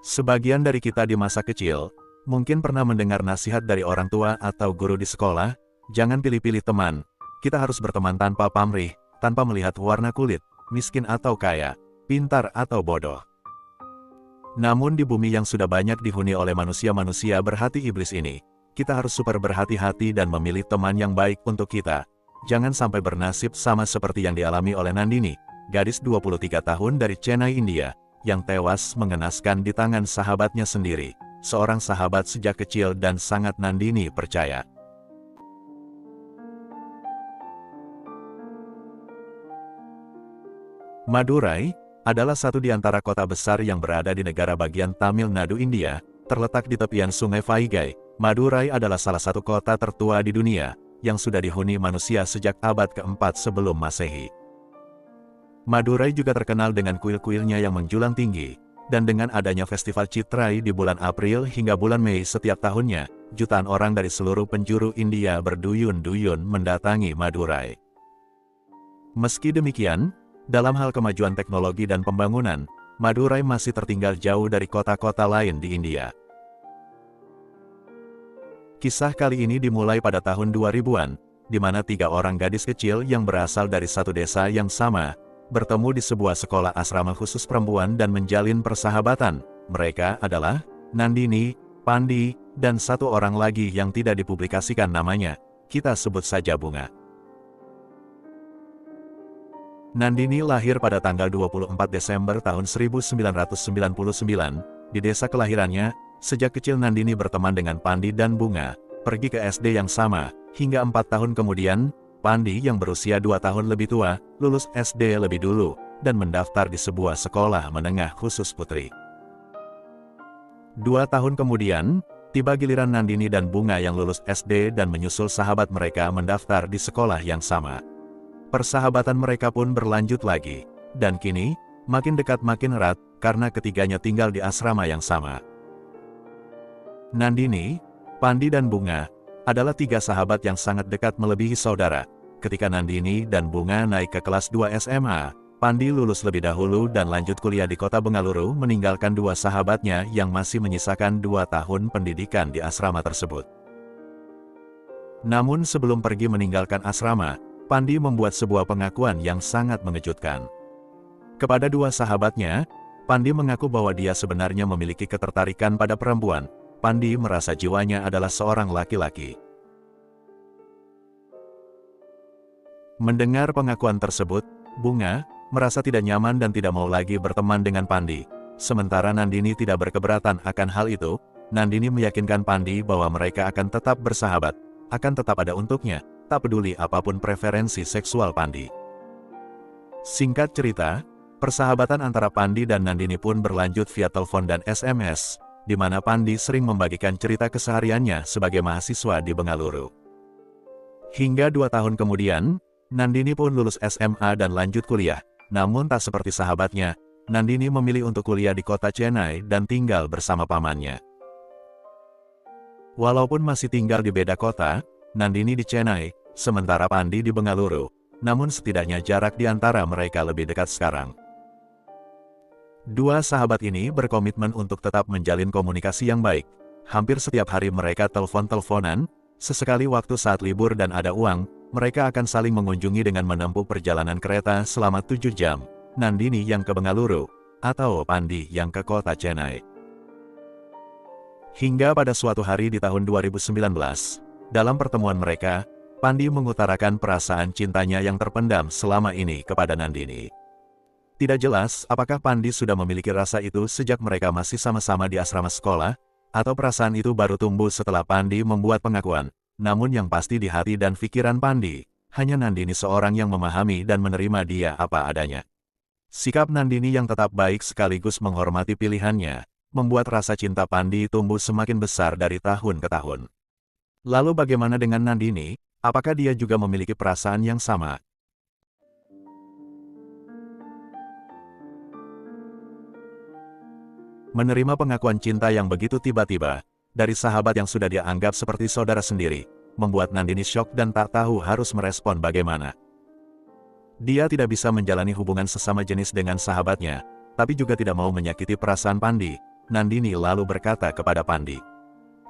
Sebagian dari kita di masa kecil, mungkin pernah mendengar nasihat dari orang tua atau guru di sekolah, jangan pilih-pilih teman, kita harus berteman tanpa pamrih, tanpa melihat warna kulit, miskin atau kaya, pintar atau bodoh. Namun di bumi yang sudah banyak dihuni oleh manusia-manusia berhati iblis ini, kita harus super berhati-hati dan memilih teman yang baik untuk kita. Jangan sampai bernasib sama seperti yang dialami oleh Nandini, gadis 23 tahun dari Chennai, India, yang tewas mengenaskan di tangan sahabatnya sendiri, seorang sahabat sejak kecil dan sangat Nandini percaya. Madurai adalah satu di antara kota besar yang berada di negara bagian Tamil Nadu, India, terletak di tepian Sungai Vaigai. Madurai adalah salah satu kota tertua di dunia, yang sudah dihuni manusia sejak abad keempat sebelum Masehi. Madurai juga terkenal dengan kuil-kuilnya yang menjulang tinggi, dan dengan adanya festival Chitrai di bulan April hingga bulan Mei setiap tahunnya, jutaan orang dari seluruh penjuru India berduyun-duyun mendatangi Madurai. Meski demikian, dalam hal kemajuan teknologi dan pembangunan, Madurai masih tertinggal jauh dari kota-kota lain di India. Kisah kali ini dimulai pada tahun 2000-an, di mana 3 orang gadis kecil yang berasal dari satu desa yang sama, bertemu di sebuah sekolah asrama khusus perempuan dan menjalin persahabatan. Mereka adalah Nandini, Pandi, dan satu orang lagi yang tidak dipublikasikan namanya. Kita sebut saja Bunga. Nandini lahir pada tanggal 24 Desember tahun 1999, di desa kelahirannya. Sejak kecil Nandini berteman dengan Pandi dan Bunga, pergi ke SD yang sama, hingga 4 tahun kemudian, Pandi yang berusia 2 tahun lebih tua, lulus SD lebih dulu, dan mendaftar di sebuah sekolah menengah khusus putri. 2 tahun kemudian, tiba giliran Nandini dan Bunga yang lulus SD dan menyusul sahabat mereka mendaftar di sekolah yang sama. Persahabatan mereka pun berlanjut lagi, dan kini, makin dekat makin erat, karena ketiganya tinggal di asrama yang sama. Nandini, Pandi dan Bunga adalah 3 sahabat yang sangat dekat melebihi saudara. Ketika Nandini dan Bunga naik ke kelas 2 SMA, Pandi lulus lebih dahulu dan lanjut kuliah di kota Bengaluru, meninggalkan 2 sahabatnya yang masih menyisakan 2 tahun pendidikan di asrama tersebut. Namun sebelum pergi meninggalkan asrama, Pandi membuat sebuah pengakuan yang sangat mengejutkan. Kepada 2 sahabatnya, Pandi mengaku bahwa dia sebenarnya memiliki ketertarikan pada perempuan. Pandi merasa jiwanya adalah seorang laki-laki. Mendengar pengakuan tersebut, Bunga merasa tidak nyaman dan tidak mau lagi berteman dengan Pandi. Sementara Nandini tidak berkeberatan akan hal itu. Nandini meyakinkan Pandi bahwa mereka akan tetap bersahabat, akan tetap ada untuknya, tak peduli apapun preferensi seksual Pandi. Singkat cerita, persahabatan antara Pandi dan Nandini pun berlanjut via telepon dan SMS, di mana Pandi sering membagikan cerita kesehariannya sebagai mahasiswa di Bengaluru. Hingga 2 tahun kemudian, Nandini pun lulus SMA dan lanjut kuliah. Namun tak seperti sahabatnya, Nandini memilih untuk kuliah di kota Chennai dan tinggal bersama pamannya. Walaupun masih tinggal di beda kota, Nandini di Chennai, sementara Pandi di Bengaluru, namun setidaknya jarak di antara mereka lebih dekat sekarang. 2 sahabat ini berkomitmen untuk tetap menjalin komunikasi yang baik. Hampir setiap hari mereka telepon-teleponan, sesekali waktu saat libur dan ada uang, mereka akan saling mengunjungi dengan menempuh perjalanan kereta selama 7 jam. Nandini yang ke Bengaluru, atau Pandi yang ke kota Chennai. Hingga pada suatu hari di tahun 2019, dalam pertemuan mereka, Pandi mengutarakan perasaan cintanya yang terpendam selama ini kepada Nandini. Tidak jelas apakah Pandi sudah memiliki rasa itu sejak mereka masih sama-sama di asrama sekolah, atau perasaan itu baru tumbuh setelah Pandi membuat pengakuan. Namun yang pasti di hati dan pikiran Pandi, hanya Nandini seorang yang memahami dan menerima dia apa adanya. Sikap Nandini yang tetap baik sekaligus menghormati pilihannya, membuat rasa cinta Pandi tumbuh semakin besar dari tahun ke tahun. Lalu bagaimana dengan Nandini? Apakah dia juga memiliki perasaan yang sama? Menerima pengakuan cinta yang begitu tiba-tiba, dari sahabat yang sudah dia anggap seperti saudara sendiri, membuat Nandini syok dan tak tahu harus merespon bagaimana. Dia tidak bisa menjalani hubungan sesama jenis dengan sahabatnya, tapi juga tidak mau menyakiti perasaan Pandi. Nandini lalu berkata kepada Pandi.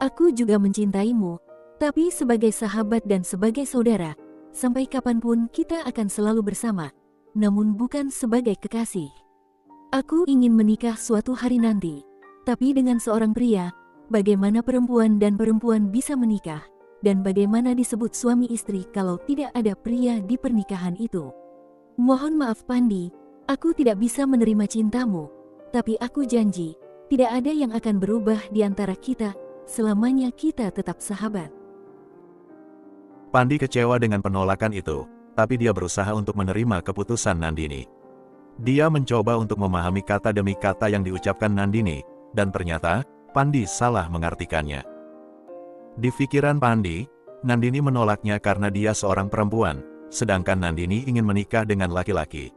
Aku juga mencintaimu, tapi sebagai sahabat dan sebagai saudara, sampai kapanpun kita akan selalu bersama, namun bukan sebagai kekasih. Aku ingin menikah suatu hari nanti, tapi dengan seorang pria. Bagaimana perempuan dan perempuan bisa menikah, dan bagaimana disebut suami istri kalau tidak ada pria di pernikahan itu? Mohon maaf Pandi, aku tidak bisa menerima cintamu, tapi aku janji, tidak ada yang akan berubah di antara kita, selamanya kita tetap sahabat. Pandi kecewa dengan penolakan itu, tapi dia berusaha untuk menerima keputusan Nandini. Dia mencoba untuk memahami kata demi kata yang diucapkan Nandini, dan ternyata, Pandi salah mengartikannya. Di pikiran Pandi, Nandini menolaknya karena dia seorang perempuan, sedangkan Nandini ingin menikah dengan laki-laki.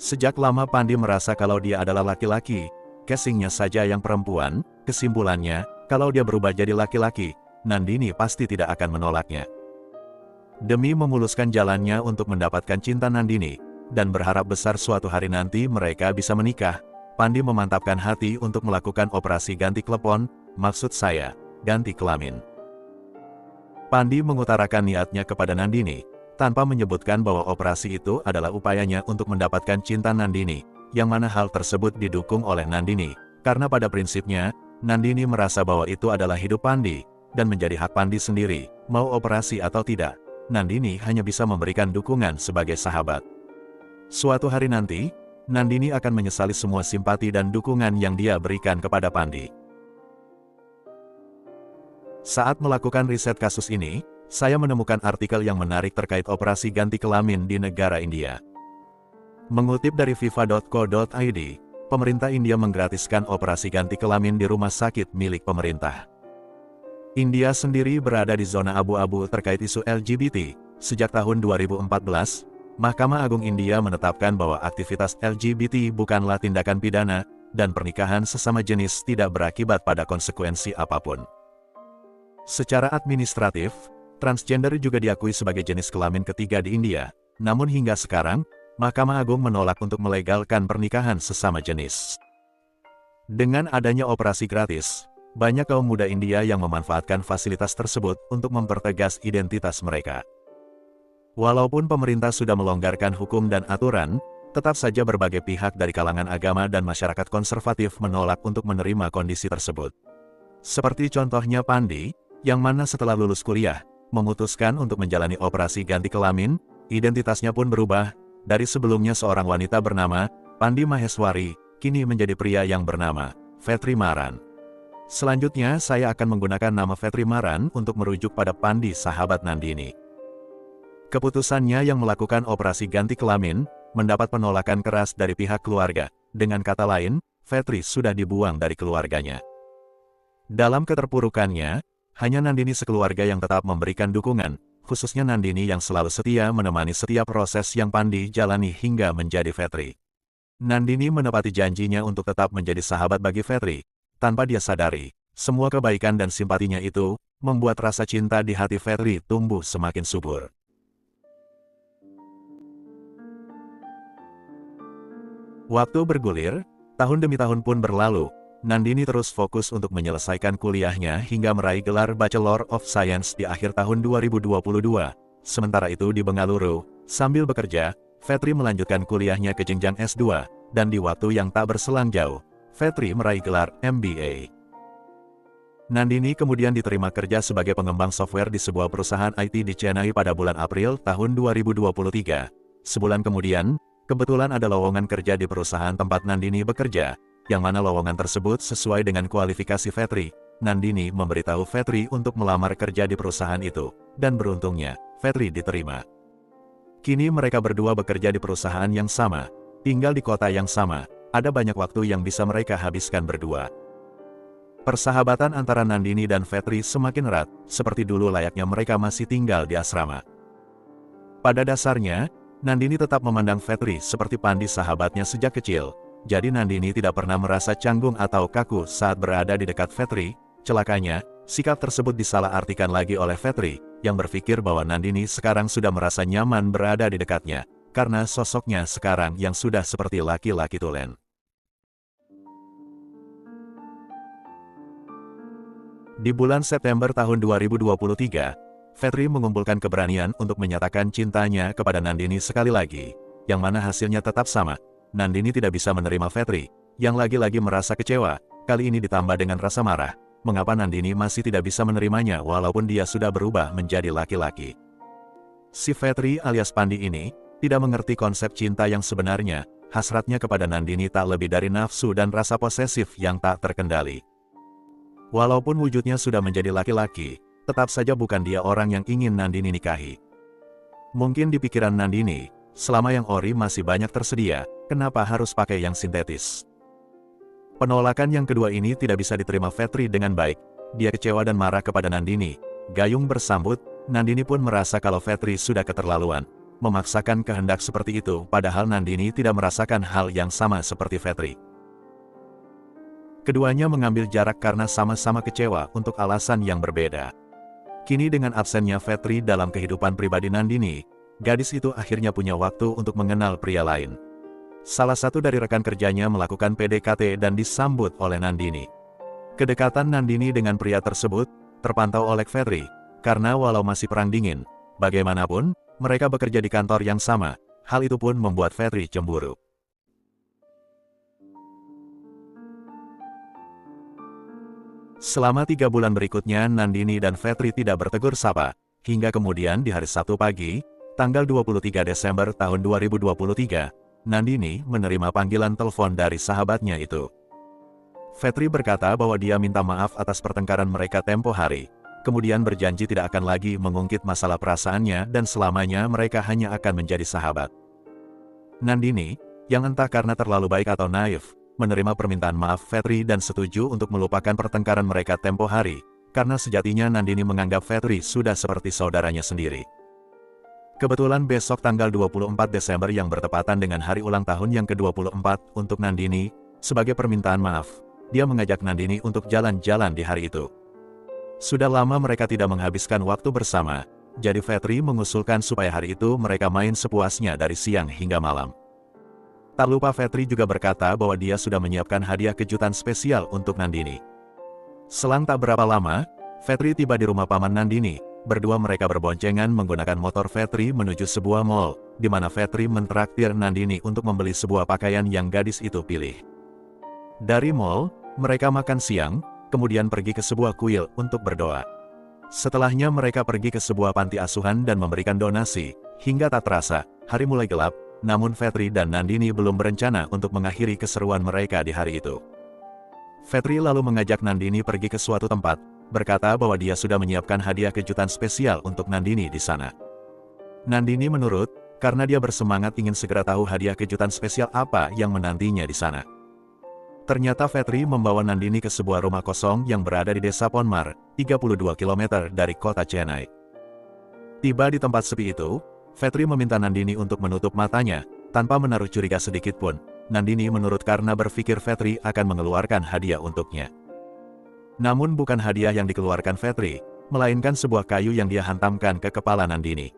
Sejak lama Pandi merasa kalau dia adalah laki-laki, casingnya saja yang perempuan. Kesimpulannya, kalau dia berubah jadi laki-laki, Nandini pasti tidak akan menolaknya. Demi memuluskan jalannya untuk mendapatkan cinta Nandini, dan berharap besar suatu hari nanti mereka bisa menikah, Pandi memantapkan hati untuk melakukan operasi ganti klepon, maksud saya, ganti kelamin. Pandi mengutarakan niatnya kepada Nandini, tanpa menyebutkan bahwa operasi itu adalah upayanya untuk mendapatkan cinta Nandini, yang mana hal tersebut didukung oleh Nandini, karena pada prinsipnya, Nandini merasa bahwa itu adalah hidup Pandi, dan menjadi hak Pandi sendiri, mau operasi atau tidak. Nandini hanya bisa memberikan dukungan sebagai sahabat. Suatu hari nanti, Nandini akan menyesali semua simpati dan dukungan yang dia berikan kepada Pandi. Saat melakukan riset kasus ini, saya menemukan artikel yang menarik terkait operasi ganti kelamin di negara India. Mengutip dari viva.co.id, pemerintah India menggratiskan operasi ganti kelamin di rumah sakit milik pemerintah. India sendiri berada di zona abu-abu terkait isu LGBT. Sejak tahun 2014, Mahkamah Agung India menetapkan bahwa aktivitas LGBT bukanlah tindakan pidana, dan pernikahan sesama jenis tidak berakibat pada konsekuensi apapun. Secara administratif, transgender juga diakui sebagai jenis kelamin ketiga di India, namun hingga sekarang, Mahkamah Agung menolak untuk melegalkan pernikahan sesama jenis. Dengan adanya operasi gratis, banyak kaum muda India yang memanfaatkan fasilitas tersebut untuk mempertegas identitas mereka. Walaupun pemerintah sudah melonggarkan hukum dan aturan, tetap saja berbagai pihak dari kalangan agama dan masyarakat konservatif menolak untuk menerima kondisi tersebut. Seperti contohnya Pandi, yang mana setelah lulus kuliah, memutuskan untuk menjalani operasi ganti kelamin, identitasnya pun berubah, dari sebelumnya seorang wanita bernama Pandi Maheswari, kini menjadi pria yang bernama Vetri Maran. Selanjutnya saya akan menggunakan nama Vetri Maran untuk merujuk pada Pandi sahabat Nandini. Keputusannya yang melakukan operasi ganti kelamin, mendapat penolakan keras dari pihak keluarga. Dengan kata lain, Vetri sudah dibuang dari keluarganya. Dalam keterpurukannya, hanya Nandini sekeluarga yang tetap memberikan dukungan, khususnya Nandini yang selalu setia menemani setiap proses yang Pandi jalani hingga menjadi Vetri. Nandini menepati janjinya untuk tetap menjadi sahabat bagi Vetri. Tanpa dia sadari, semua kebaikan dan simpatinya itu, membuat rasa cinta di hati Vetri tumbuh semakin subur. Waktu bergulir, tahun demi tahun pun berlalu, Nandini terus fokus untuk menyelesaikan kuliahnya hingga meraih gelar Bachelor of Science di akhir tahun 2022. Sementara itu di Bengaluru, sambil bekerja, Vetri melanjutkan kuliahnya ke jenjang S2, dan di waktu yang tak berselang jauh, Vetri meraih gelar MBA. Nandini kemudian diterima kerja sebagai pengembang software di sebuah perusahaan IT di Chennai pada bulan April tahun 2023. Sebulan kemudian, kebetulan ada lowongan kerja di perusahaan tempat Nandini bekerja, yang mana lowongan tersebut sesuai dengan kualifikasi Vetri. Nandini memberitahu Vetri untuk melamar kerja di perusahaan itu, dan beruntungnya, Vetri diterima. Kini mereka berdua bekerja di perusahaan yang sama, tinggal di kota yang sama, ada banyak waktu yang bisa mereka habiskan berdua. Persahabatan antara Nandini dan Vetri semakin erat, seperti dulu layaknya mereka masih tinggal di asrama. Pada dasarnya, Nandini tetap memandang Vetri seperti Pandi sahabatnya sejak kecil, jadi Nandini tidak pernah merasa canggung atau kaku saat berada di dekat Vetri. Celakanya, sikap tersebut disalahartikan lagi oleh Vetri, yang berpikir bahwa Nandini sekarang sudah merasa nyaman berada di dekatnya, karena sosoknya sekarang yang sudah seperti laki-laki tulen. Di bulan September tahun 2023, Fetri mengumpulkan keberanian untuk menyatakan cintanya kepada Nandini sekali lagi, yang mana hasilnya tetap sama. Nandini tidak bisa menerima Fetri, yang lagi-lagi merasa kecewa, kali ini ditambah dengan rasa marah. Mengapa Nandini masih tidak bisa menerimanya walaupun dia sudah berubah menjadi laki-laki? Si Fetri alias Pandi ini, tidak mengerti konsep cinta yang sebenarnya, hasratnya kepada Nandini tak lebih dari nafsu dan rasa posesif yang tak terkendali. Walaupun wujudnya sudah menjadi laki-laki, tetap saja bukan dia orang yang ingin Nandini nikahi. Mungkin di pikiran Nandini, selama yang ori masih banyak tersedia, kenapa harus pakai yang sintetis? Penolakan yang kedua ini tidak bisa diterima Fetri dengan baik. Dia kecewa dan marah kepada Nandini. Gayung bersambut, Nandini pun merasa kalau Fetri sudah keterlaluan, memaksakan kehendak seperti itu, padahal Nandini tidak merasakan hal yang sama seperti Fetri. Keduanya mengambil jarak karena sama-sama kecewa untuk alasan yang berbeda. Kini dengan absennya Fetri dalam kehidupan pribadi Nandini, gadis itu akhirnya punya waktu untuk mengenal pria lain. Salah satu dari rekan kerjanya melakukan PDKT dan disambut oleh Nandini. Kedekatan Nandini dengan pria tersebut terpantau oleh Fetri, karena walau masih perang dingin, bagaimanapun, mereka bekerja di kantor yang sama. Hal itu pun membuat Fetri cemburu. Selama 3 bulan berikutnya Nandini dan Fetri tidak bertegur sapa, hingga kemudian di hari Sabtu pagi, tanggal 23 Desember tahun 2023, Nandini menerima panggilan telepon dari sahabatnya itu. Fetri berkata bahwa dia minta maaf atas pertengkaran mereka tempo hari, kemudian berjanji tidak akan lagi mengungkit masalah perasaannya dan selamanya mereka hanya akan menjadi sahabat. Nandini, yang entah karena terlalu baik atau naif, menerima permintaan maaf Fetri dan setuju untuk melupakan pertengkaran mereka tempo hari, karena sejatinya Nandini menganggap Fetri sudah seperti saudaranya sendiri. Kebetulan besok tanggal 24 Desember yang bertepatan dengan hari ulang tahun yang ke-24 untuk Nandini, sebagai permintaan maaf, dia mengajak Nandini untuk jalan-jalan di hari itu. Sudah lama mereka tidak menghabiskan waktu bersama, jadi Fetri mengusulkan supaya hari itu mereka main sepuasnya dari siang hingga malam. Tak lupa Fetri juga berkata bahwa dia sudah menyiapkan hadiah kejutan spesial untuk Nandini. Selang tak berapa lama, Fetri tiba di rumah paman Nandini. Berdua mereka berboncengan menggunakan motor Fetri menuju sebuah mall, di mana Fetri mentraktir Nandini untuk membeli sebuah pakaian yang gadis itu pilih. Dari mall, mereka makan siang, kemudian pergi ke sebuah kuil untuk berdoa. Setelahnya mereka pergi ke sebuah panti asuhan dan memberikan donasi, hingga tak terasa, hari mulai gelap. Namun Fetri dan Nandini belum berencana untuk mengakhiri keseruan mereka di hari itu. Fetri lalu mengajak Nandini pergi ke suatu tempat, berkata bahwa dia sudah menyiapkan hadiah kejutan spesial untuk Nandini di sana. Nandini menurut, karena dia bersemangat ingin segera tahu hadiah kejutan spesial apa yang menantinya di sana. Ternyata Fetri membawa Nandini ke sebuah rumah kosong yang berada di desa Ponmar, 32 km dari kota Chennai. Tiba di tempat sepi itu, Fetri meminta Nandini untuk menutup matanya, tanpa menaruh curiga sedikit pun. Nandini menurut karena berpikir Fetri akan mengeluarkan hadiah untuknya. Namun bukan hadiah yang dikeluarkan Fetri, melainkan sebuah kayu yang dia hantamkan ke kepala Nandini.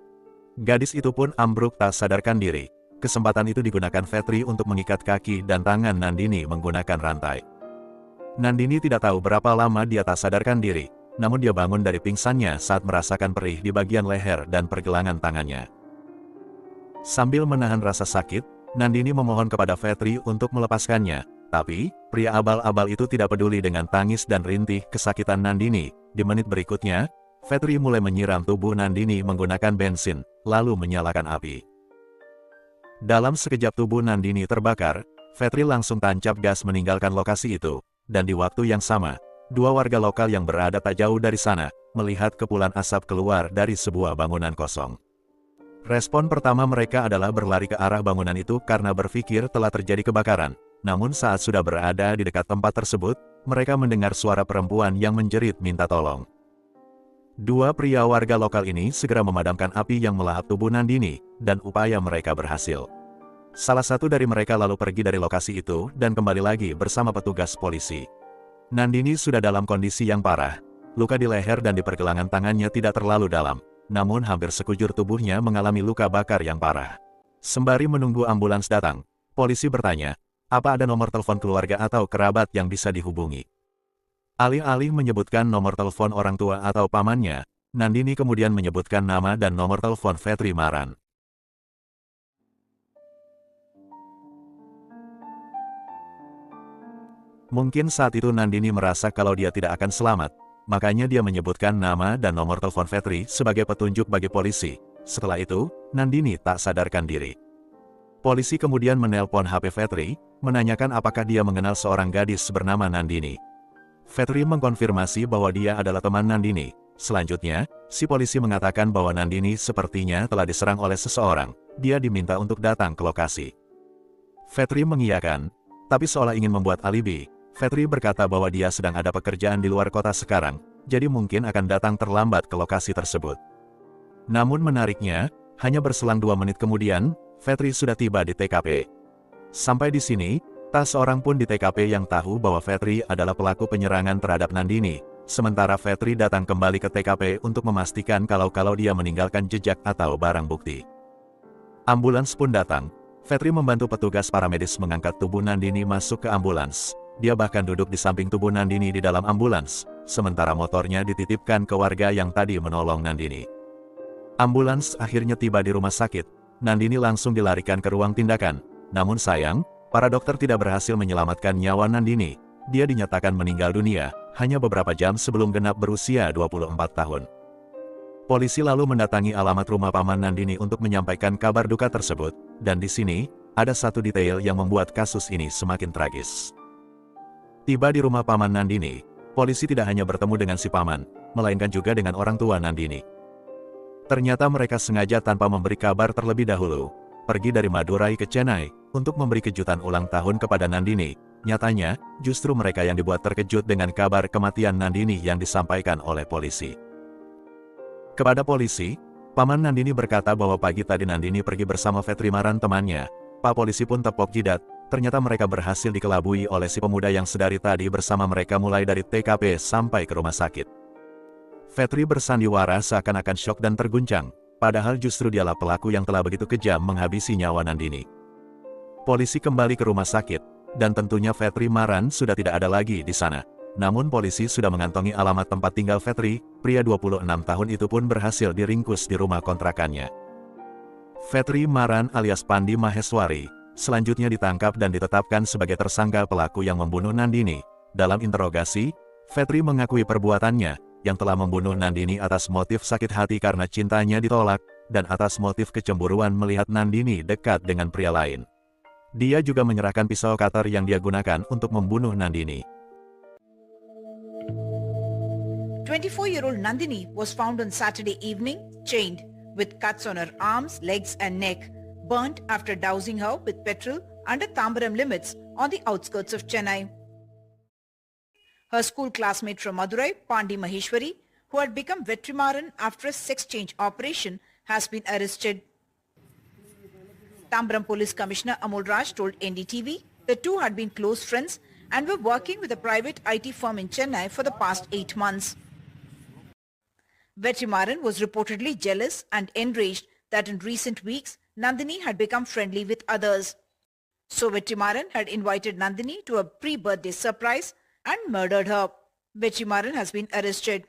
Gadis itu pun ambruk tak sadarkan diri. Kesempatan itu digunakan Fetri untuk mengikat kaki dan tangan Nandini menggunakan rantai. Nandini tidak tahu berapa lama dia tak sadarkan diri, namun dia bangun dari pingsannya saat merasakan perih di bagian leher dan pergelangan tangannya. Sambil menahan rasa sakit, Nandini memohon kepada Fetri untuk melepaskannya, tapi pria abal-abal itu tidak peduli dengan tangis dan rintih kesakitan Nandini. Di menit berikutnya, Fetri mulai menyiram tubuh Nandini menggunakan bensin, lalu menyalakan api. Dalam sekejap tubuh Nandini terbakar, Fetri langsung tancap gas meninggalkan lokasi itu, dan di waktu yang sama, dua warga lokal yang berada tak jauh dari sana, melihat kepulan asap keluar dari sebuah bangunan kosong. Respon pertama mereka adalah berlari ke arah bangunan itu karena berpikir telah terjadi kebakaran. Namun saat sudah berada di dekat tempat tersebut, mereka mendengar suara perempuan yang menjerit minta tolong. Dua pria warga lokal ini segera memadamkan api yang melahap tubuh Nandini, dan upaya mereka berhasil. Salah satu dari mereka lalu pergi dari lokasi itu dan kembali lagi bersama petugas polisi. Nandini sudah dalam kondisi yang parah. Luka di leher dan di pergelangan tangannya tidak terlalu dalam. Namun hampir sekujur tubuhnya mengalami luka bakar yang parah. Sembari menunggu ambulans datang, polisi bertanya, apa ada nomor telepon keluarga atau kerabat yang bisa dihubungi? Alih-alih menyebutkan nomor telepon orang tua atau pamannya, Nandini kemudian menyebutkan nama dan nomor telepon Vetri Maran. Mungkin saat itu Nandini merasa kalau dia tidak akan selamat, makanya dia menyebutkan nama dan nomor telepon Vetri sebagai petunjuk bagi polisi. Setelah itu, Nandini tak sadarkan diri. Polisi kemudian menelpon HP Vetri, menanyakan apakah dia mengenal seorang gadis bernama Nandini. Vetri mengkonfirmasi bahwa dia adalah teman Nandini. Selanjutnya, si polisi mengatakan bahwa Nandini sepertinya telah diserang oleh seseorang. Dia diminta untuk datang ke lokasi. Vetri mengiyakan, tapi seolah ingin membuat alibi. Vetri berkata bahwa dia sedang ada pekerjaan di luar kota sekarang, jadi mungkin akan datang terlambat ke lokasi tersebut. Namun menariknya, hanya berselang 2 menit kemudian, Vetri sudah tiba di TKP. Sampai di sini, tak seorang pun di TKP yang tahu bahwa Vetri adalah pelaku penyerangan terhadap Nandini. Sementara Vetri datang kembali ke TKP untuk memastikan kalau dia meninggalkan jejak atau barang bukti. Ambulans pun datang. Vetri membantu petugas paramedis mengangkat tubuh Nandini masuk ke ambulans. Dia bahkan duduk di samping tubuh Nandini di dalam ambulans, sementara motornya dititipkan ke warga yang tadi menolong Nandini. Ambulans akhirnya tiba di rumah sakit. Nandini langsung dilarikan ke ruang tindakan. Namun sayang, para dokter tidak berhasil menyelamatkan nyawa Nandini. Dia dinyatakan meninggal dunia, hanya beberapa jam sebelum genap berusia 24 tahun. Polisi lalu mendatangi alamat rumah paman Nandini untuk menyampaikan kabar duka tersebut, dan di sini, ada satu detail yang membuat kasus ini semakin tragis. Tiba di rumah paman Nandini, polisi tidak hanya bertemu dengan si paman, melainkan juga dengan orang tua Nandini. Ternyata mereka sengaja tanpa memberi kabar terlebih dahulu, pergi dari Madurai ke Chennai, untuk memberi kejutan ulang tahun kepada Nandini. Nyatanya, justru mereka yang dibuat terkejut dengan kabar kematian Nandini yang disampaikan oleh polisi. Kepada polisi, paman Nandini berkata bahwa pagi tadi Nandini pergi bersama Vetri Maran temannya. Pak polisi pun tepok jidat, ternyata mereka berhasil dikelabui oleh si pemuda yang sedari tadi bersama mereka mulai dari TKP sampai ke rumah sakit. Vetri bersandiwara seakan-akan syok dan terguncang, padahal justru dialah pelaku yang telah begitu kejam menghabisi nyawa Nandini. Polisi kembali ke rumah sakit, dan tentunya Vetri Maran sudah tidak ada lagi di sana. Namun polisi sudah mengantongi alamat tempat tinggal Vetri, pria 26 tahun itu pun berhasil diringkus di rumah kontrakannya. Vetri Maran alias Pandi Maheswari, selanjutnya ditangkap dan ditetapkan sebagai tersangka pelaku yang membunuh Nandini. Dalam interogasi, Vetri mengakui perbuatannya, yang telah membunuh Nandini atas motif sakit hati karena cintanya ditolak, dan atas motif kecemburuan melihat Nandini dekat dengan pria lain. Dia juga menyerahkan pisau cutter yang dia gunakan untuk membunuh Nandini. 24-year-old Nandini was found on Saturday evening, chained, with cuts on her arms, legs and neck, burnt after dousing her with petrol under Tambaram limits on the outskirts of Chennai. Her school classmate from Madurai, Pandi Maheshwari, who had become Vetri Maran after a sex change operation, has been arrested. Tambaram Police Commissioner Amol Raj told NDTV the two had been close friends and were working with a private IT firm in Chennai for the past 8 months. Vetri Maran was reportedly jealous and enraged that in recent weeks, Nandini had become friendly with others. So Vetri Maran had invited Nandini to a pre-birthday surprise and murdered her. Vetri Maran has been arrested.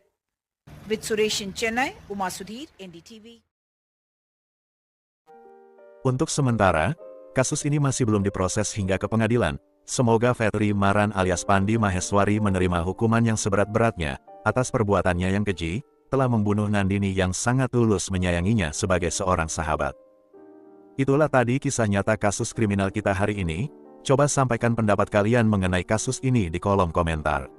With Suresh in Chennai, Uma Sudhir, NDTV. Untuk sementara, kasus ini masih belum diproses hingga ke pengadilan. Semoga Vetri Maran alias Pandi Maheswari menerima hukuman yang seberat-beratnya atas perbuatannya yang keji, telah membunuh Nandini yang sangat tulus menyayanginya sebagai seorang sahabat. Itulah tadi kisah nyata kasus kriminal kita hari ini. Coba sampaikan pendapat kalian mengenai kasus ini di kolom komentar.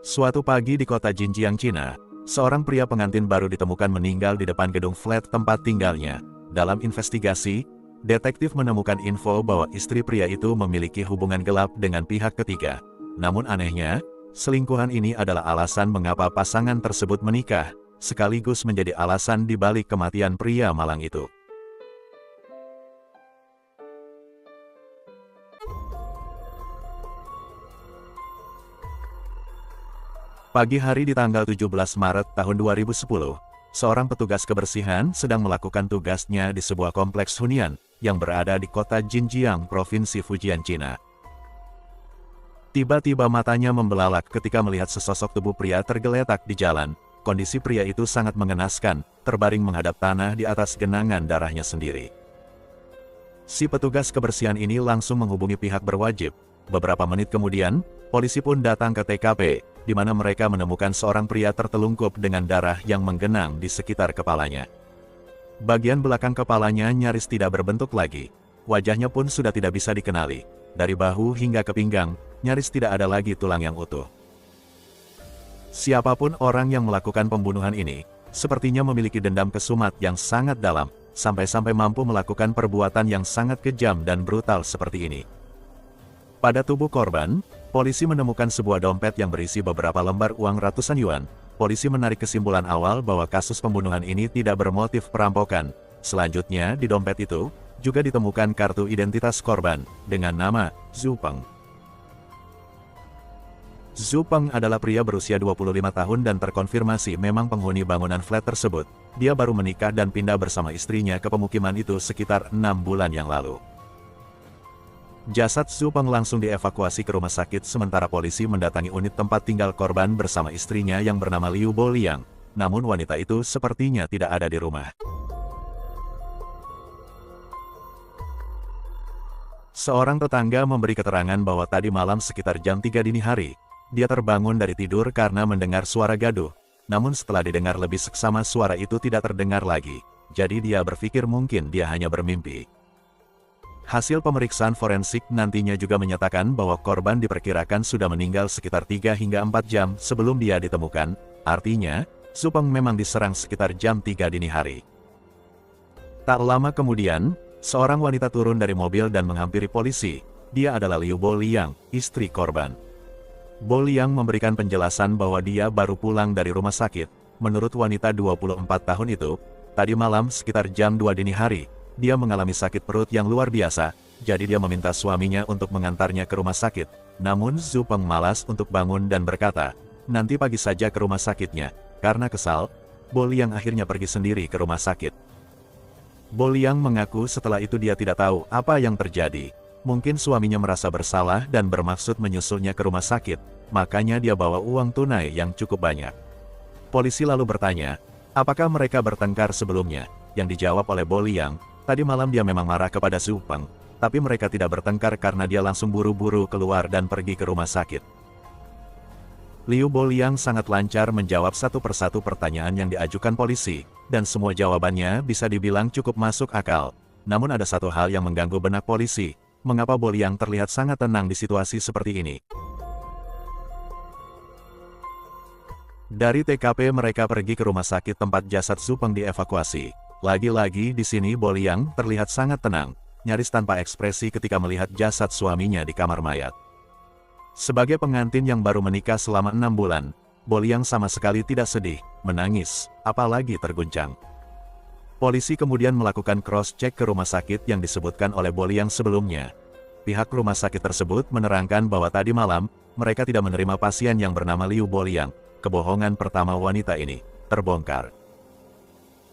Suatu pagi di kota Jinjiang, Cina, seorang pria pengantin baru ditemukan meninggal di depan gedung flat tempat tinggalnya. Dalam investigasi, detektif menemukan info bahwa istri pria itu memiliki hubungan gelap dengan pihak ketiga. Namun anehnya, selingkuhan ini adalah alasan mengapa pasangan tersebut menikah, sekaligus menjadi alasan dibalik kematian pria malang itu. Pagi hari di tanggal 17 Maret tahun 2010, seorang petugas kebersihan sedang melakukan tugasnya di sebuah kompleks hunian yang berada di kota Jinjiang, Provinsi Fujian, Cina. Tiba-tiba matanya membelalak ketika melihat sesosok tubuh pria tergeletak di jalan. Kondisi pria itu sangat mengenaskan, terbaring menghadap tanah di atas genangan darahnya sendiri. Si petugas kebersihan ini langsung menghubungi pihak berwajib. Beberapa menit kemudian, polisi pun datang ke TKP, di mana mereka menemukan seorang pria tertelungkup dengan darah yang menggenang di sekitar kepalanya. Bagian belakang kepalanya nyaris tidak berbentuk lagi. Wajahnya pun sudah tidak bisa dikenali. Dari bahu hingga ke pinggang, nyaris tidak ada lagi tulang yang utuh. Siapapun orang yang melakukan pembunuhan ini, sepertinya memiliki dendam kesumat yang sangat dalam, sampai-sampai mampu melakukan perbuatan yang sangat kejam dan brutal seperti ini. Pada tubuh korban, polisi menemukan sebuah dompet yang berisi beberapa lembar uang ratusan yuan. Polisi menarik kesimpulan awal bahwa kasus pembunuhan ini tidak bermotif perampokan. Selanjutnya, di dompet itu, juga ditemukan kartu identitas korban, dengan nama Zhu Peng. Zhu Peng adalah pria berusia 25 tahun dan terkonfirmasi memang penghuni bangunan flat tersebut. Dia baru menikah dan pindah bersama istrinya ke pemukiman itu sekitar 6 bulan yang lalu. Jasad Zhu Peng langsung dievakuasi ke rumah sakit sementara polisi mendatangi unit tempat tinggal korban bersama istrinya yang bernama Liu Boliang. Namun wanita itu sepertinya tidak ada di rumah. Seorang tetangga memberi keterangan bahwa tadi malam sekitar jam 3 dini hari, dia terbangun dari tidur karena mendengar suara gaduh. Namun setelah didengar lebih seksama suara itu tidak terdengar lagi. Jadi dia berpikir mungkin dia hanya bermimpi. Hasil pemeriksaan forensik nantinya juga menyatakan bahwa korban diperkirakan sudah meninggal sekitar 3 hingga 4 jam sebelum dia ditemukan. Artinya, Zhu Peng memang diserang sekitar jam 3 dini hari. Tak lama kemudian, seorang wanita turun dari mobil dan menghampiri polisi. Dia adalah Liu Boliang, istri korban. Boliang memberikan penjelasan bahwa dia baru pulang dari rumah sakit. Menurut wanita 24 tahun itu, tadi malam sekitar jam 2 dini hari, dia mengalami sakit perut yang luar biasa, jadi dia meminta suaminya untuk mengantarnya ke rumah sakit. Namun Zhu Peng malas untuk bangun dan berkata, nanti pagi saja ke rumah sakitnya. Karena kesal, Boliang akhirnya pergi sendiri ke rumah sakit. Boliang mengaku setelah itu dia tidak tahu apa yang terjadi. Mungkin suaminya merasa bersalah dan bermaksud menyusulnya ke rumah sakit, makanya dia bawa uang tunai yang cukup banyak. Polisi lalu bertanya, apakah mereka bertengkar sebelumnya? Yang dijawab oleh Boliang, tadi malam dia memang marah kepada Zhu Peng, tapi mereka tidak bertengkar karena dia langsung buru-buru keluar dan pergi ke rumah sakit. Liu Boliang sangat lancar menjawab satu persatu pertanyaan yang diajukan polisi, dan semua jawabannya bisa dibilang cukup masuk akal. Namun ada satu hal yang mengganggu benak polisi. Mengapa Boliang terlihat sangat tenang di situasi seperti ini? Dari TKP mereka pergi ke rumah sakit tempat jasad Zhu Peng dievakuasi. Lagi-lagi di sini Boliang terlihat sangat tenang, nyaris tanpa ekspresi ketika melihat jasad suaminya di kamar mayat. Sebagai pengantin yang baru menikah selama 6 bulan, Boliang sama sekali tidak sedih, menangis, apalagi terguncang. Polisi kemudian melakukan cross-check ke rumah sakit yang disebutkan oleh Boliang sebelumnya. Pihak rumah sakit tersebut menerangkan bahwa tadi malam, mereka tidak menerima pasien yang bernama Liu Boliang. Kebohongan pertama wanita ini terbongkar.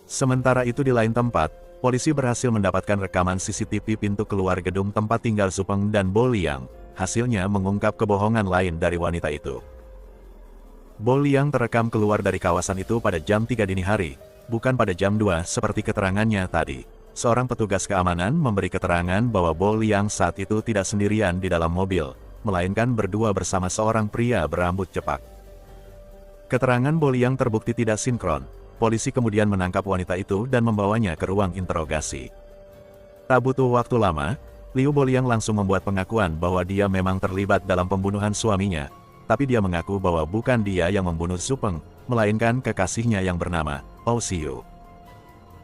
Sementara itu di lain tempat, polisi berhasil mendapatkan rekaman CCTV pintu keluar gedung tempat tinggal Zhu Peng dan Boliang. Hasilnya mengungkap kebohongan lain dari wanita itu. Boliang terekam keluar dari kawasan itu pada jam 3 dini hari. Bukan pada jam 2 seperti keterangannya tadi. Seorang petugas keamanan memberi keterangan bahwa Boliang saat itu tidak sendirian di dalam mobil, melainkan berdua bersama seorang pria berambut cepak. Keterangan Boliang terbukti tidak sinkron. Polisi kemudian menangkap wanita itu dan membawanya ke ruang interogasi. Tak butuh waktu lama, Liu Boliang langsung membuat pengakuan bahwa dia memang terlibat dalam pembunuhan suaminya. Tapi dia mengaku bahwa bukan dia yang membunuh Zhu Peng, melainkan kekasihnya yang bernama Hou Xiu.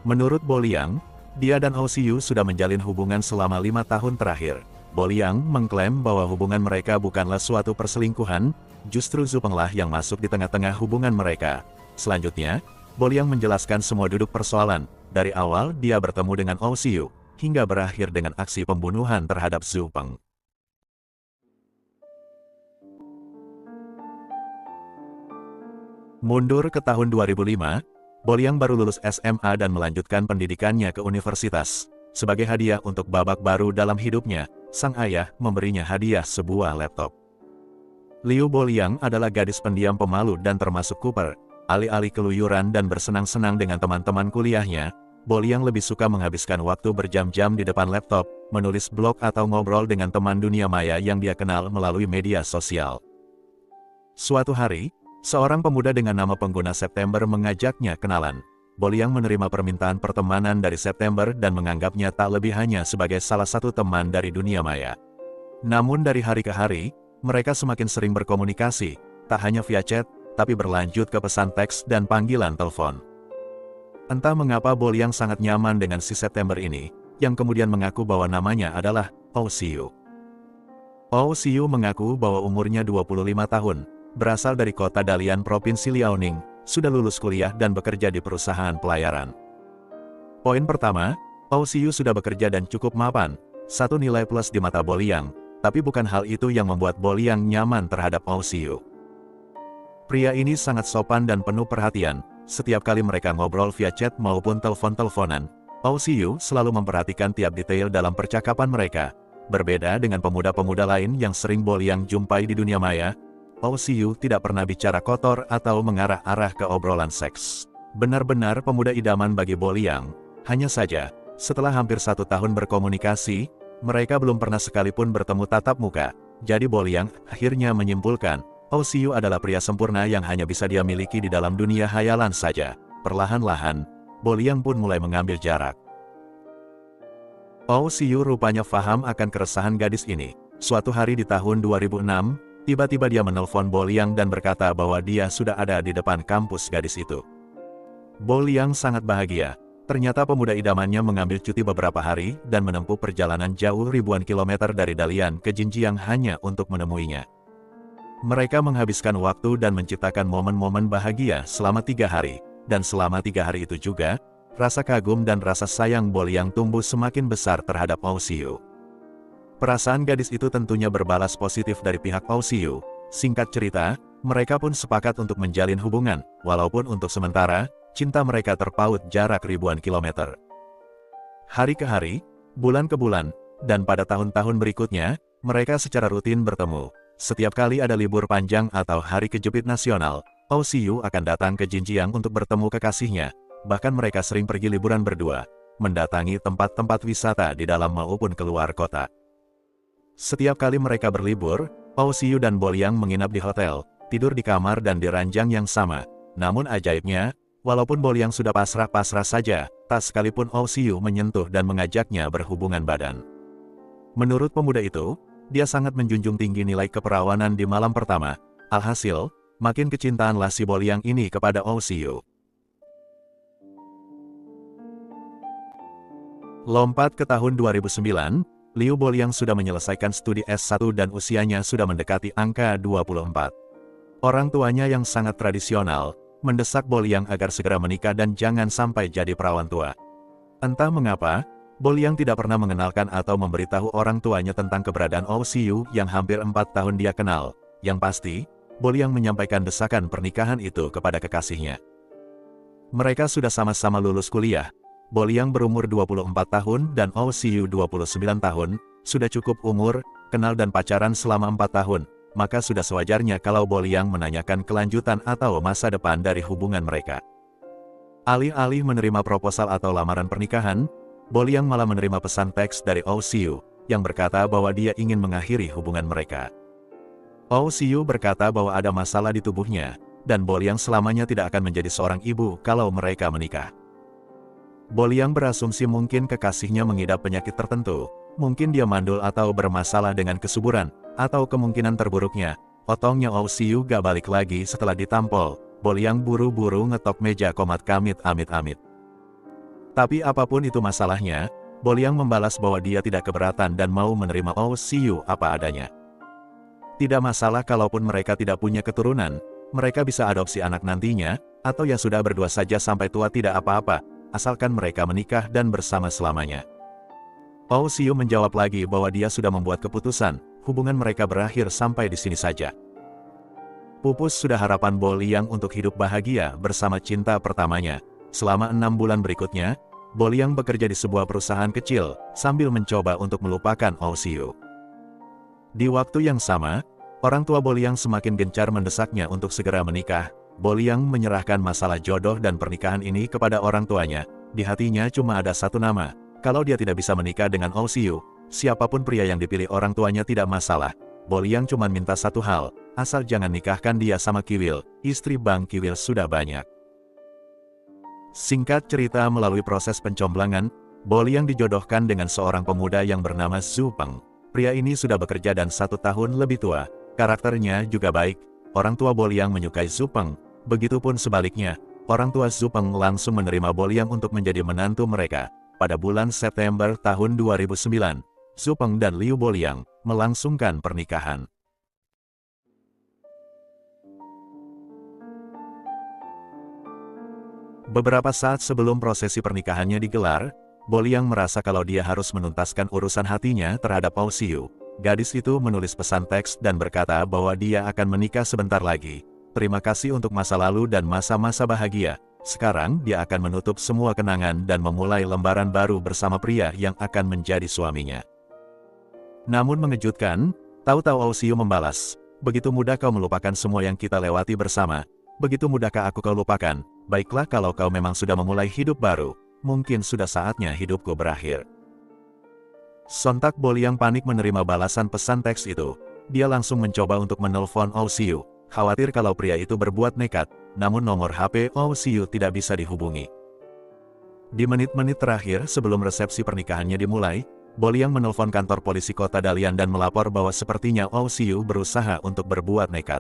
Menurut Boliang, dia dan Hou Xiu sudah menjalin hubungan selama 5 tahun terakhir. Boliang mengklaim bahwa hubungan mereka bukanlah suatu perselingkuhan, justru Zhu Peng lah yang masuk di tengah-tengah hubungan mereka. Selanjutnya, Boliang menjelaskan semua duduk persoalan, dari awal dia bertemu dengan Hou Xiu, hingga berakhir dengan aksi pembunuhan terhadap Zhu Peng. Mundur ke tahun 2005, Boliang baru lulus SMA dan melanjutkan pendidikannya ke universitas. Sebagai hadiah untuk babak baru dalam hidupnya, sang ayah memberinya hadiah sebuah laptop. Liu Boliang adalah gadis pendiam pemalu dan termasuk Cooper. Alih-alih keluyuran dan bersenang-senang dengan teman-teman kuliahnya, Boliang lebih suka menghabiskan waktu berjam-jam di depan laptop, menulis blog atau ngobrol dengan teman dunia maya yang dia kenal melalui media sosial. Suatu hari, seorang pemuda dengan nama pengguna September mengajaknya kenalan. Boliang menerima permintaan pertemanan dari September dan menganggapnya tak lebih hanya sebagai salah satu teman dari dunia maya. Namun dari hari ke hari, mereka semakin sering berkomunikasi, tak hanya via chat, tapi berlanjut ke pesan teks dan panggilan telepon. Entah mengapa Boliang sangat nyaman dengan si September ini, yang kemudian mengaku bahwa namanya adalah Oh Siu. Oh Siu mengaku bahwa umurnya 25 tahun, berasal dari kota Dalian Provinsi Liaoning, sudah lulus kuliah dan bekerja di perusahaan pelayaran. Poin pertama, Oh Siu sudah bekerja dan cukup mapan, satu nilai plus di mata Boliang, tapi bukan hal itu yang membuat Boliang nyaman terhadap Oh Siu. Pria ini sangat sopan dan penuh perhatian, setiap kali mereka ngobrol via chat maupun telepon-teleponan, Oh Siu selalu memperhatikan tiap detail dalam percakapan mereka. Berbeda dengan pemuda-pemuda lain yang sering Boliang jumpai di dunia maya, Oh Siu tidak pernah bicara kotor atau mengarah-arah ke obrolan seks. Benar-benar pemuda idaman bagi Boliang. Hanya saja, setelah hampir 1 tahun berkomunikasi, mereka belum pernah sekalipun bertemu tatap muka. Jadi Boliang akhirnya menyimpulkan, Oh Siu adalah pria sempurna yang hanya bisa dia miliki di dalam dunia hayalan saja. Perlahan-lahan, Boliang pun mulai mengambil jarak. Oh Siu rupanya paham akan keresahan gadis ini. Suatu hari di tahun 2006, tiba-tiba dia menelpon Boliang dan berkata bahwa dia sudah ada di depan kampus gadis itu. Boliang sangat bahagia. Ternyata pemuda idamannya mengambil cuti beberapa hari dan menempuh perjalanan jauh ribuan kilometer dari Dalian ke Jinjiang hanya untuk menemuinya. Mereka menghabiskan waktu dan menciptakan momen-momen bahagia selama 3 hari. Dan selama 3 hari itu juga, rasa kagum dan rasa sayang Boliang tumbuh semakin besar terhadap Oh Siu. Perasaan gadis itu tentunya berbalas positif dari pihak Oh Siu. Singkat cerita, mereka pun sepakat untuk menjalin hubungan, walaupun untuk sementara, cinta mereka terpaut jarak ribuan kilometer. Hari ke hari, bulan ke bulan, dan pada tahun-tahun berikutnya, mereka secara rutin bertemu. Setiap kali ada libur panjang atau hari kejepit nasional, Oh Siu akan datang ke Jinjiang untuk bertemu kekasihnya. Bahkan mereka sering pergi liburan berdua, mendatangi tempat-tempat wisata di dalam maupun keluar kota. Setiap kali mereka berlibur, Oh Siu dan Boliang menginap di hotel, tidur di kamar dan di ranjang yang sama. Namun ajaibnya, walaupun Boliang sudah pasrah-pasrah saja, tak sekalipun Oh Siu menyentuh dan mengajaknya berhubungan badan. Menurut pemuda itu, dia sangat menjunjung tinggi nilai keperawanan di malam pertama. Alhasil, makin kecintaanlah si Boliang ini kepada Oh Siu. Lompat ke tahun 2009, Liu Boliang sudah menyelesaikan studi S1 dan usianya sudah mendekati angka 24. Orang tuanya yang sangat tradisional, mendesak Boliang agar segera menikah dan jangan sampai jadi perawan tua. Entah mengapa, Boliang tidak pernah mengenalkan atau memberitahu orang tuanya tentang keberadaan Oh Siu yang hampir 4 tahun dia kenal. Yang pasti, Boliang menyampaikan desakan pernikahan itu kepada kekasihnya. Mereka sudah sama-sama lulus kuliah. Boliang berumur 24 tahun dan Oh Siu 29 tahun, sudah cukup umur, kenal dan pacaran selama 4 tahun, maka sudah sewajarnya kalau Boliang menanyakan kelanjutan atau masa depan dari hubungan mereka. Alih-alih menerima proposal atau lamaran pernikahan, Boliang malah menerima pesan teks dari Oh Siu, yang berkata bahwa dia ingin mengakhiri hubungan mereka. Oh Siu berkata bahwa ada masalah di tubuhnya, dan Boliang selamanya tidak akan menjadi seorang ibu kalau mereka menikah. Boliang berasumsi mungkin kekasihnya mengidap penyakit tertentu, mungkin dia mandul atau bermasalah dengan kesuburan, atau kemungkinan terburuknya, otongnya Oh Siu gak balik lagi setelah ditampol. Boliang buru-buru ngetok meja komat kamit amit-amit. Tapi apapun itu masalahnya, Boliang membalas bahwa dia tidak keberatan dan mau menerima Oh Siu apa adanya. Tidak masalah kalaupun mereka tidak punya keturunan, mereka bisa adopsi anak nantinya, atau ya sudah berdua saja sampai tua tidak apa-apa, asalkan mereka menikah dan bersama selamanya. Oh Siu menjawab lagi bahwa dia sudah membuat keputusan, hubungan mereka berakhir sampai di sini saja. Pupus sudah harapan Boliang untuk hidup bahagia bersama cinta pertamanya. Selama 6 bulan berikutnya, Boliang bekerja di sebuah perusahaan kecil, sambil mencoba untuk melupakan Oh Siu. Di waktu yang sama, Orang tua Boliang semakin gencar mendesaknya untuk segera menikah. Boliang menyerahkan masalah jodoh dan pernikahan ini kepada orang tuanya. Di hatinya cuma ada satu nama. Kalau dia tidak bisa menikah dengan Oh Siu, siapapun pria yang dipilih orang tuanya tidak masalah. Boliang cuma minta satu hal, asal jangan nikahkan dia sama Kiwil. Istri Bang Kiwil sudah banyak. Singkat cerita, melalui proses pencomblangan, Boliang dijodohkan dengan seorang pemuda yang bernama Zhu Peng. Pria ini sudah bekerja dan 1 tahun lebih tua. Karakternya juga baik. Orang tua Boliang menyukai Zhu Peng. Begitupun sebaliknya, orang tua Zhu Peng langsung menerima Boliang untuk menjadi menantu mereka. Pada bulan September tahun 2009, Zhu Peng dan Liu Boliang melangsungkan pernikahan. Beberapa saat sebelum prosesi pernikahannya digelar, Boliang merasa kalau dia harus menuntaskan urusan hatinya terhadap Oh Siu. Gadis itu menulis pesan teks dan berkata bahwa dia akan menikah sebentar lagi. Terima kasih untuk masa lalu dan masa-masa bahagia. Sekarang dia akan menutup semua kenangan dan memulai lembaran baru bersama pria yang akan menjadi suaminya. Namun mengejutkan, tahu-tahu Oh Siu membalas, "Begitu mudah kau melupakan semua yang kita lewati bersama. Begitu mudahkah aku kau lupakan? Baiklah, kalau kau memang sudah memulai hidup baru, mungkin sudah saatnya hidupku berakhir." Sontak Boliang panik menerima balasan pesan teks itu. Dia langsung mencoba untuk menelpon Oh Siu, khawatir kalau pria itu berbuat nekat, namun nomor HP Oh Siu tidak bisa dihubungi. Di menit-menit terakhir sebelum resepsi pernikahannya dimulai, Boliang menelpon kantor polisi kota Dalian dan melapor bahwa sepertinya Oh Siu berusaha untuk berbuat nekat.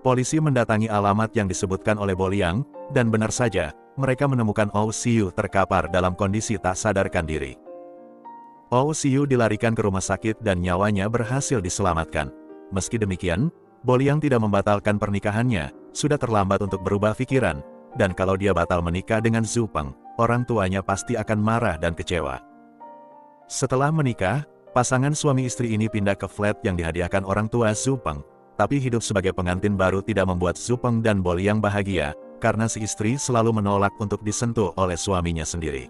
Polisi mendatangi alamat yang disebutkan oleh Boliang, dan benar saja, mereka menemukan Oh Siu terkapar dalam kondisi tak sadarkan diri. Oh Siu dilarikan ke rumah sakit dan nyawanya berhasil diselamatkan. Meski demikian, Boliang tidak membatalkan pernikahannya, sudah terlambat untuk berubah pikiran, dan kalau dia batal menikah dengan Zhu Peng, orang tuanya pasti akan marah dan kecewa. Setelah menikah, pasangan suami istri ini pindah ke flat yang dihadiahkan orang tua Zhu Peng. Tapi hidup sebagai pengantin baru tidak membuat Zhu Peng dan Boliang bahagia, karena si istri selalu menolak untuk disentuh oleh suaminya sendiri.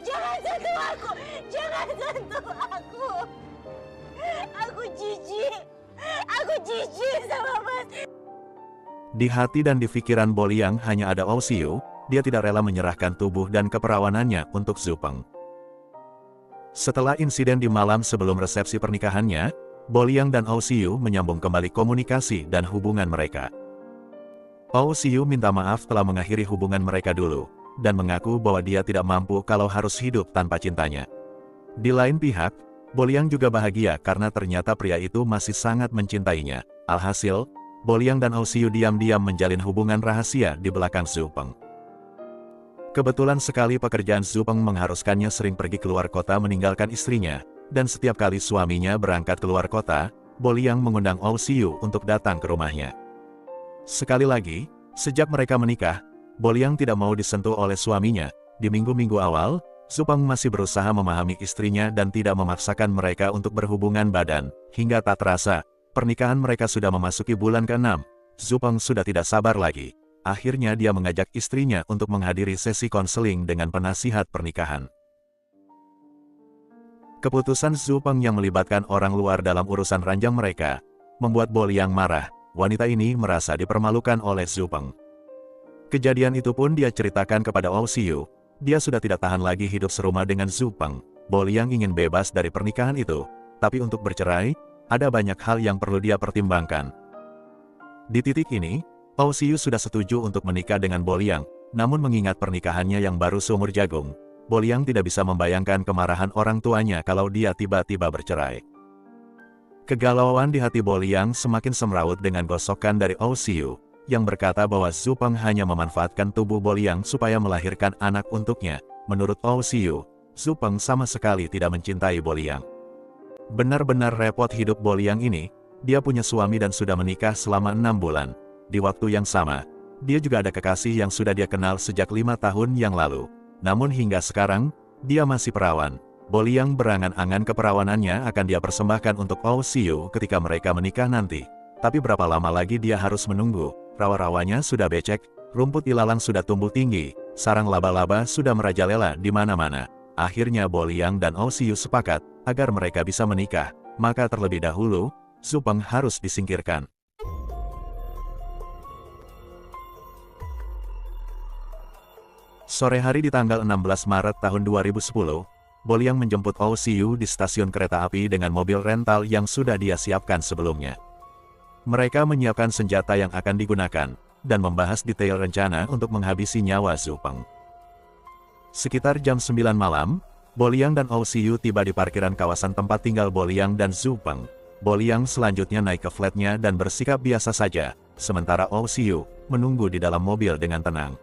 Jangan sentuh aku! Jangan sentuh aku! Aku jijik! Aku jijik sama Mas! Di hati dan di pikiran Boliang hanya ada Oh Siu, dia tidak rela menyerahkan tubuh dan keperawanannya untuk Zhu Peng. Setelah insiden di malam sebelum resepsi pernikahannya, Boliang dan Oh Siu menyambung kembali komunikasi dan hubungan mereka. Oh Siu minta maaf telah mengakhiri hubungan mereka dulu, dan mengaku bahwa dia tidak mampu kalau harus hidup tanpa cintanya. Di lain pihak, Boliang juga bahagia karena ternyata pria itu masih sangat mencintainya. Alhasil, Boliang dan Oh Siu diam-diam menjalin hubungan rahasia di belakang Zhu Peng. Kebetulan sekali pekerjaan Zhu Peng mengharuskannya sering pergi keluar kota meninggalkan istrinya, dan setiap kali suaminya berangkat keluar kota, Boliang mengundang Oh Siu untuk datang ke rumahnya. Sekali lagi, sejak mereka menikah, Boliang tidak mau disentuh oleh suaminya. Di minggu-minggu awal, Zhu Peng masih berusaha memahami istrinya dan tidak memaksakan mereka untuk berhubungan badan. Hingga tak terasa, pernikahan mereka sudah memasuki bulan ke-6. Zhu Peng sudah tidak sabar lagi. Akhirnya dia mengajak istrinya untuk menghadiri sesi konseling dengan penasihat pernikahan. Keputusan Zhu Peng yang melibatkan orang luar dalam urusan ranjang mereka, membuat Boliang marah. Wanita ini merasa dipermalukan oleh Zhu Peng. Kejadian itu pun dia ceritakan kepada Oh Siu. Dia sudah tidak tahan lagi hidup serumah dengan Zhu Peng. Boliang ingin bebas dari pernikahan itu, tapi untuk bercerai, ada banyak hal yang perlu dia pertimbangkan. Di titik ini, Oh Siu sudah setuju untuk menikah dengan Boliang, namun mengingat pernikahannya yang baru seumur jagung, Boliang tidak bisa membayangkan kemarahan orang tuanya kalau dia tiba-tiba bercerai. Kegalauan di hati Boliang semakin semrawut dengan gosokan dari Oh Siu, yang berkata bahwa Zhu Peng hanya memanfaatkan tubuh Boliang supaya melahirkan anak untuknya. Menurut Oh Siu, Zhu Peng sama sekali tidak mencintai Boliang. Benar-benar repot hidup Boliang ini, dia punya suami dan sudah menikah selama 6 bulan. Di waktu yang sama, dia juga ada kekasih yang sudah dia kenal sejak 5 tahun yang lalu. Namun hingga sekarang, dia masih perawan. Boliang berangan-angan keperawanannya akan dia persembahkan untuk Oh Siu ketika mereka menikah nanti. Tapi berapa lama lagi dia harus menunggu? Rawa-rawanya sudah becek, rumput ilalang sudah tumbuh tinggi, sarang laba-laba sudah merajalela di mana-mana. Akhirnya Boliang dan Oh Siu sepakat, agar mereka bisa menikah, maka terlebih dahulu, Zhu Peng harus disingkirkan. Sore hari di tanggal 16 Maret tahun 2010, Boliang menjemput OCU di stasiun kereta api dengan mobil rental yang sudah dia siapkan sebelumnya. Mereka menyiapkan senjata yang akan digunakan, dan membahas detail rencana untuk menghabisi nyawa Zhu Peng. Sekitar jam 9 malam, Boliang dan OCU tiba di parkiran kawasan tempat tinggal Boliang dan Zhu Peng. Boliang selanjutnya naik ke flatnya dan bersikap biasa saja, sementara OCU menunggu di dalam mobil dengan tenang.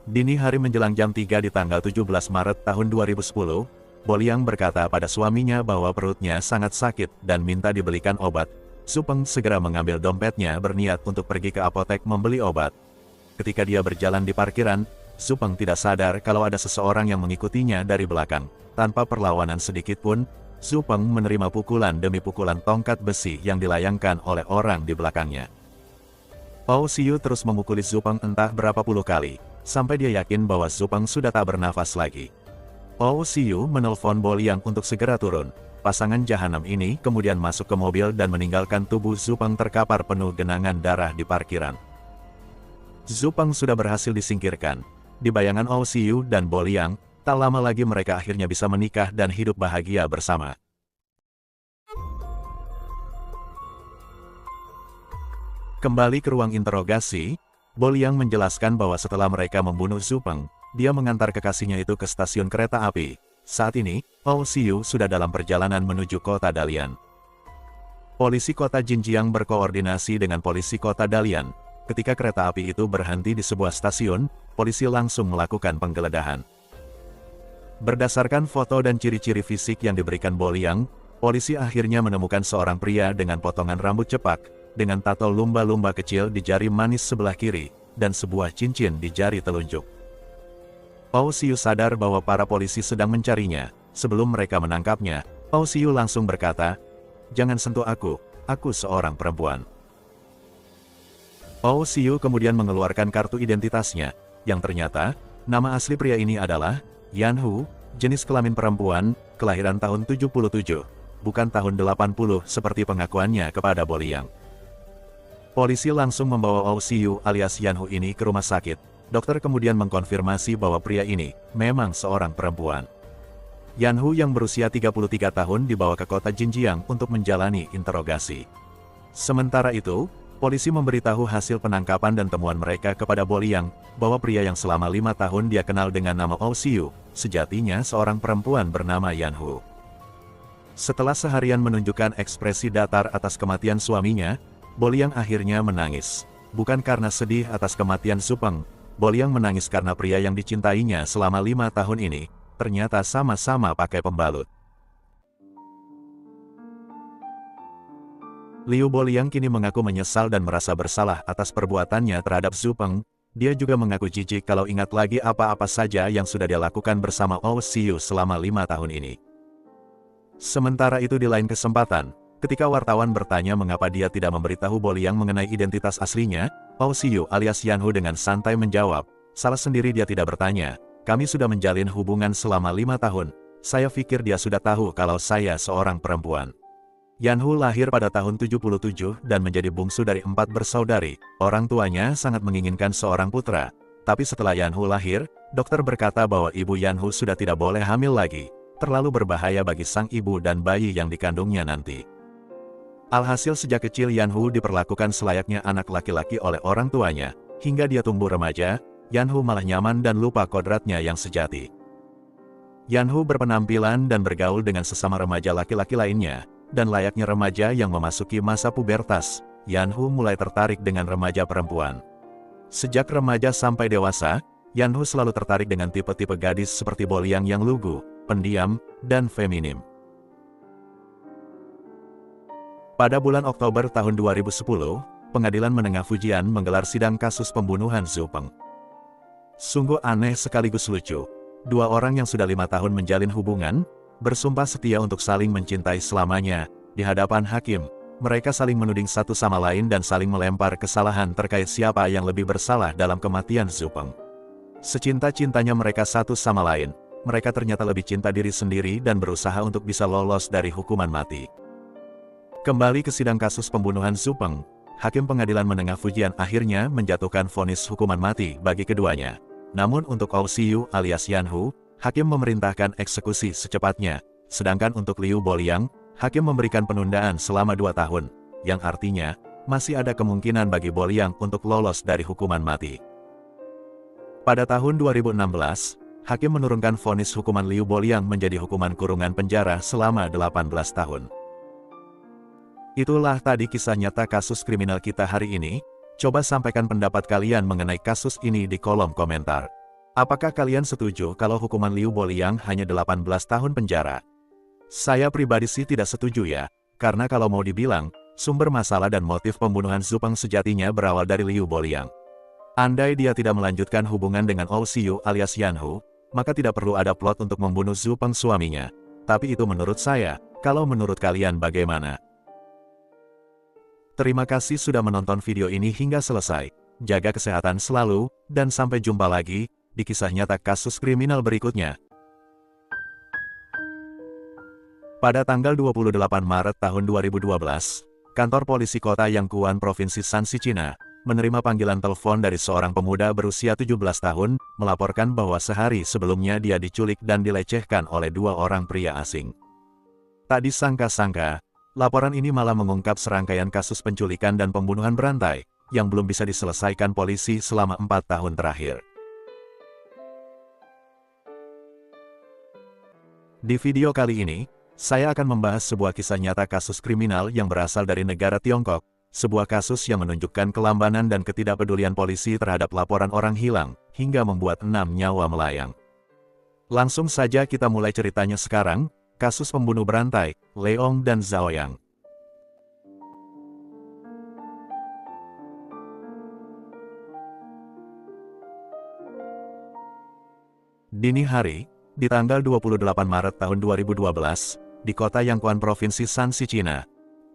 Dini hari menjelang jam 3 di tanggal 17 Maret tahun 2010, Boliang berkata pada suaminya bahwa perutnya sangat sakit dan minta dibelikan obat. Zhu Peng segera mengambil dompetnya berniat untuk pergi ke apotek membeli obat. Ketika dia berjalan di parkiran, Zhu Peng tidak sadar kalau ada seseorang yang mengikutinya dari belakang. Tanpa perlawanan sedikit pun, Zhu Peng menerima pukulan demi pukulan tongkat besi yang dilayangkan oleh orang di belakangnya. OCU terus memukuli Zhu Peng entah berapa puluh kali, sampai dia yakin bahwa Zhu Peng sudah tak bernafas lagi. OCU menelpon Boliang untuk segera turun. Pasangan jahanam ini kemudian masuk ke mobil dan meninggalkan tubuh Zhu Peng terkapar penuh genangan darah di parkiran. Zhu Peng sudah berhasil disingkirkan. Di bayangan OCU dan Boliang, tak lama lagi mereka akhirnya bisa menikah dan hidup bahagia bersama. Kembali ke ruang interogasi, Boliang menjelaskan bahwa setelah mereka membunuh Zhu Peng, dia mengantar kekasihnya itu ke stasiun kereta api. Saat ini, OCU sudah dalam perjalanan menuju kota Dalian. Polisi kota Jinjiang berkoordinasi dengan polisi kota Dalian. Ketika kereta api itu berhenti di sebuah stasiun, polisi langsung melakukan penggeledahan. Berdasarkan foto dan ciri-ciri fisik yang diberikan Boliang, polisi akhirnya menemukan seorang pria dengan potongan rambut cepak, dengan tato lumba-lumba kecil di jari manis sebelah kiri, dan sebuah cincin di jari telunjuk. OCU sadar bahwa para polisi sedang mencarinya. Sebelum mereka menangkapnya, OCU langsung berkata, "Jangan sentuh aku seorang perempuan." OCU kemudian mengeluarkan kartu identitasnya, yang ternyata, nama asli pria ini adalah Yan Hu, jenis kelamin perempuan, kelahiran tahun 77, bukan tahun 80 seperti pengakuannya kepada Boliang. Polisi langsung membawa OCU alias Yan Hu ini ke rumah sakit. Dokter kemudian mengkonfirmasi bahwa pria ini memang seorang perempuan. Yan Hu yang berusia 33 tahun dibawa ke kota Jinjiang untuk menjalani interogasi. Sementara itu, polisi memberitahu hasil penangkapan dan temuan mereka kepada Boliang, bahwa pria yang selama 5 tahun dia kenal dengan nama OCU, sejatinya seorang perempuan bernama Yan Hu. Setelah seharian menunjukkan ekspresi datar atas kematian suaminya, Boliang akhirnya menangis. Bukan karena sedih atas kematian Zhu Peng, Boliang menangis karena pria yang dicintainya selama 5 tahun ini, ternyata sama-sama pakai pembalut. Liu Boliang kini mengaku menyesal dan merasa bersalah atas perbuatannya terhadap Zhu Peng. Dia juga mengaku jijik kalau ingat lagi apa-apa saja yang sudah dia lakukan bersama OCU selama 5 tahun ini. Sementara itu di lain kesempatan, ketika wartawan bertanya mengapa dia tidak memberitahu Boliang mengenai identitas aslinya, OCU alias Yan Hu dengan santai menjawab, "Salah sendiri dia tidak bertanya. Kami sudah menjalin hubungan selama 5 tahun. Saya pikir dia sudah tahu kalau saya seorang perempuan." Yan Hu lahir pada tahun 77 dan menjadi bungsu dari 4 bersaudari. Orang tuanya sangat menginginkan seorang putra. Tapi setelah Yan Hu lahir, dokter berkata bahwa ibu Yan Hu sudah tidak boleh hamil lagi. Terlalu berbahaya bagi sang ibu dan bayi yang dikandungnya nanti. Alhasil sejak kecil Yan Hu diperlakukan selayaknya anak laki-laki oleh orang tuanya. Hingga dia tumbuh remaja, Yan Hu malah nyaman dan lupa kodratnya yang sejati. Yan Hu berpenampilan dan bergaul dengan sesama remaja laki-laki lainnya, dan layaknya remaja yang memasuki masa pubertas, Yan Hu mulai tertarik dengan remaja perempuan. Sejak remaja sampai dewasa, Yan Hu selalu tertarik dengan tipe-tipe gadis seperti Boliang yang lugu, pendiam, dan feminim. Pada bulan Oktober tahun 2010, Pengadilan Menengah Fujian menggelar sidang kasus pembunuhan Zhu Peng. Sungguh aneh sekaligus lucu. 2 orang yang sudah 5 tahun menjalin hubungan, bersumpah setia untuk saling mencintai selamanya. Di hadapan hakim, mereka saling menuding satu sama lain dan saling melempar kesalahan terkait siapa yang lebih bersalah dalam kematian Zhu Peng. Secinta-cintanya mereka satu sama lain, mereka ternyata lebih cinta diri sendiri dan berusaha untuk bisa lolos dari hukuman mati. Kembali ke sidang kasus pembunuhan Zhu Peng, Hakim Pengadilan Menengah Fujian akhirnya menjatuhkan vonis hukuman mati bagi keduanya. Namun untuk Ou Siyu alias Yan Hu, Hakim memerintahkan eksekusi secepatnya. Sedangkan untuk Liu Boliang, Hakim memberikan penundaan selama 2 tahun, yang artinya, masih ada kemungkinan bagi Boliang untuk lolos dari hukuman mati. Pada tahun 2016, Hakim menurunkan vonis hukuman Liu Boliang menjadi hukuman kurungan penjara selama 18 tahun. Itulah tadi kisah nyata kasus kriminal kita hari ini. Coba sampaikan pendapat kalian mengenai kasus ini di kolom komentar. Apakah kalian setuju kalau hukuman Liu Boliang hanya 18 tahun penjara? Saya pribadi sih tidak setuju ya, karena kalau mau dibilang, sumber masalah dan motif pembunuhan Zhu Peng sejatinya berawal dari Liu Boliang. Andai dia tidak melanjutkan hubungan dengan Ou Siyu alias Yan Hu, maka tidak perlu ada plot untuk membunuh Zhu Peng suaminya. Tapi itu menurut saya, kalau menurut kalian bagaimana? Terima kasih sudah menonton video ini hingga selesai. Jaga kesehatan selalu, dan sampai jumpa lagi di kisah nyata kasus kriminal berikutnya. Pada tanggal 28 Maret tahun 2012, kantor polisi kota Yangkuan Provinsi Shanxi, Cina, menerima panggilan telepon dari seorang pemuda berusia 17 tahun, melaporkan bahwa sehari sebelumnya dia diculik dan dilecehkan oleh 2 orang pria asing. Tak disangka-sangka, laporan ini malah mengungkap serangkaian kasus penculikan dan pembunuhan berantai, yang belum bisa diselesaikan polisi selama 4 tahun terakhir. Di video kali ini, saya akan membahas sebuah kisah nyata kasus kriminal yang berasal dari negara Tiongkok, sebuah kasus yang menunjukkan kelambanan dan ketidakpedulian polisi terhadap laporan orang hilang, hingga membuat 6 nyawa melayang. Langsung saja kita mulai ceritanya sekarang, kasus pembunuh berantai, Leong dan Zhao Yang. Dini hari, di tanggal 28 Maret tahun 2012, di kota Yangkuan Provinsi Shanxi, Cina,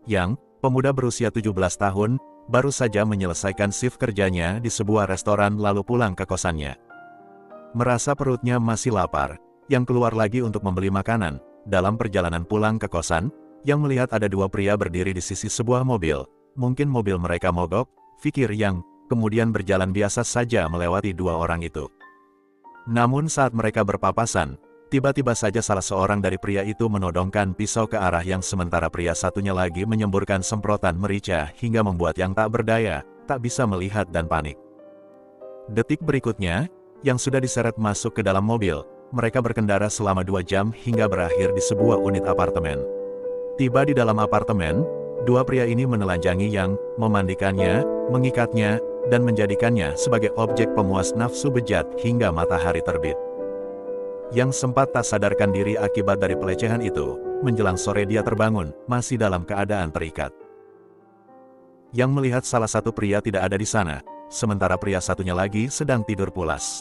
Yang, pemuda berusia 17 tahun, baru saja menyelesaikan shift kerjanya di sebuah restoran lalu pulang ke kosannya. Merasa perutnya masih lapar, Yang keluar lagi untuk membeli makanan. Dalam perjalanan pulang ke kosan, Yang melihat ada 2 pria berdiri di sisi sebuah mobil. Mungkin mobil mereka mogok, pikir Yang, kemudian berjalan biasa saja melewati 2 orang itu. Namun saat mereka berpapasan, tiba-tiba saja salah seorang dari pria itu menodongkan pisau ke arah Yang, sementara pria satunya lagi menyemburkan semprotan merica hingga membuat Yang tak berdaya, tak bisa melihat dan panik. Detik berikutnya, Yang sudah diseret masuk ke dalam mobil. Mereka berkendara selama 2 jam hingga berakhir di sebuah unit apartemen. Tiba di dalam apartemen, 2 pria ini menelanjangi Yang, memandikannya, mengikatnya, dan menjadikannya sebagai objek pemuas nafsu bejat hingga matahari terbit. Yang sempat tak sadarkan diri akibat dari pelecehan itu, menjelang sore dia terbangun, masih dalam keadaan terikat. Yang melihat salah satu pria tidak ada di sana, sementara pria satunya lagi sedang tidur pulas.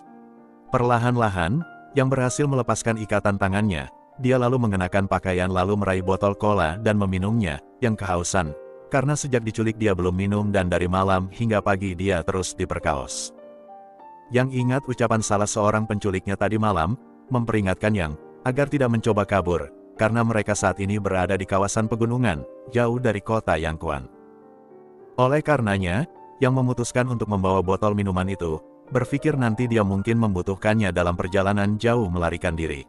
Perlahan-lahan, Yang berhasil melepaskan ikatan tangannya, dia lalu mengenakan pakaian lalu meraih botol cola dan meminumnya. Yang kehausan, karena sejak diculik dia belum minum dan dari malam hingga pagi dia terus diperkaos. Yang ingat ucapan salah seorang penculiknya tadi malam, memperingatkan Yang, agar tidak mencoba kabur, karena mereka saat ini berada di kawasan pegunungan, jauh dari kota Yangkuan. Oleh karenanya, Yang memutuskan untuk membawa botol minuman itu, berpikir nanti dia mungkin membutuhkannya dalam perjalanan jauh melarikan diri.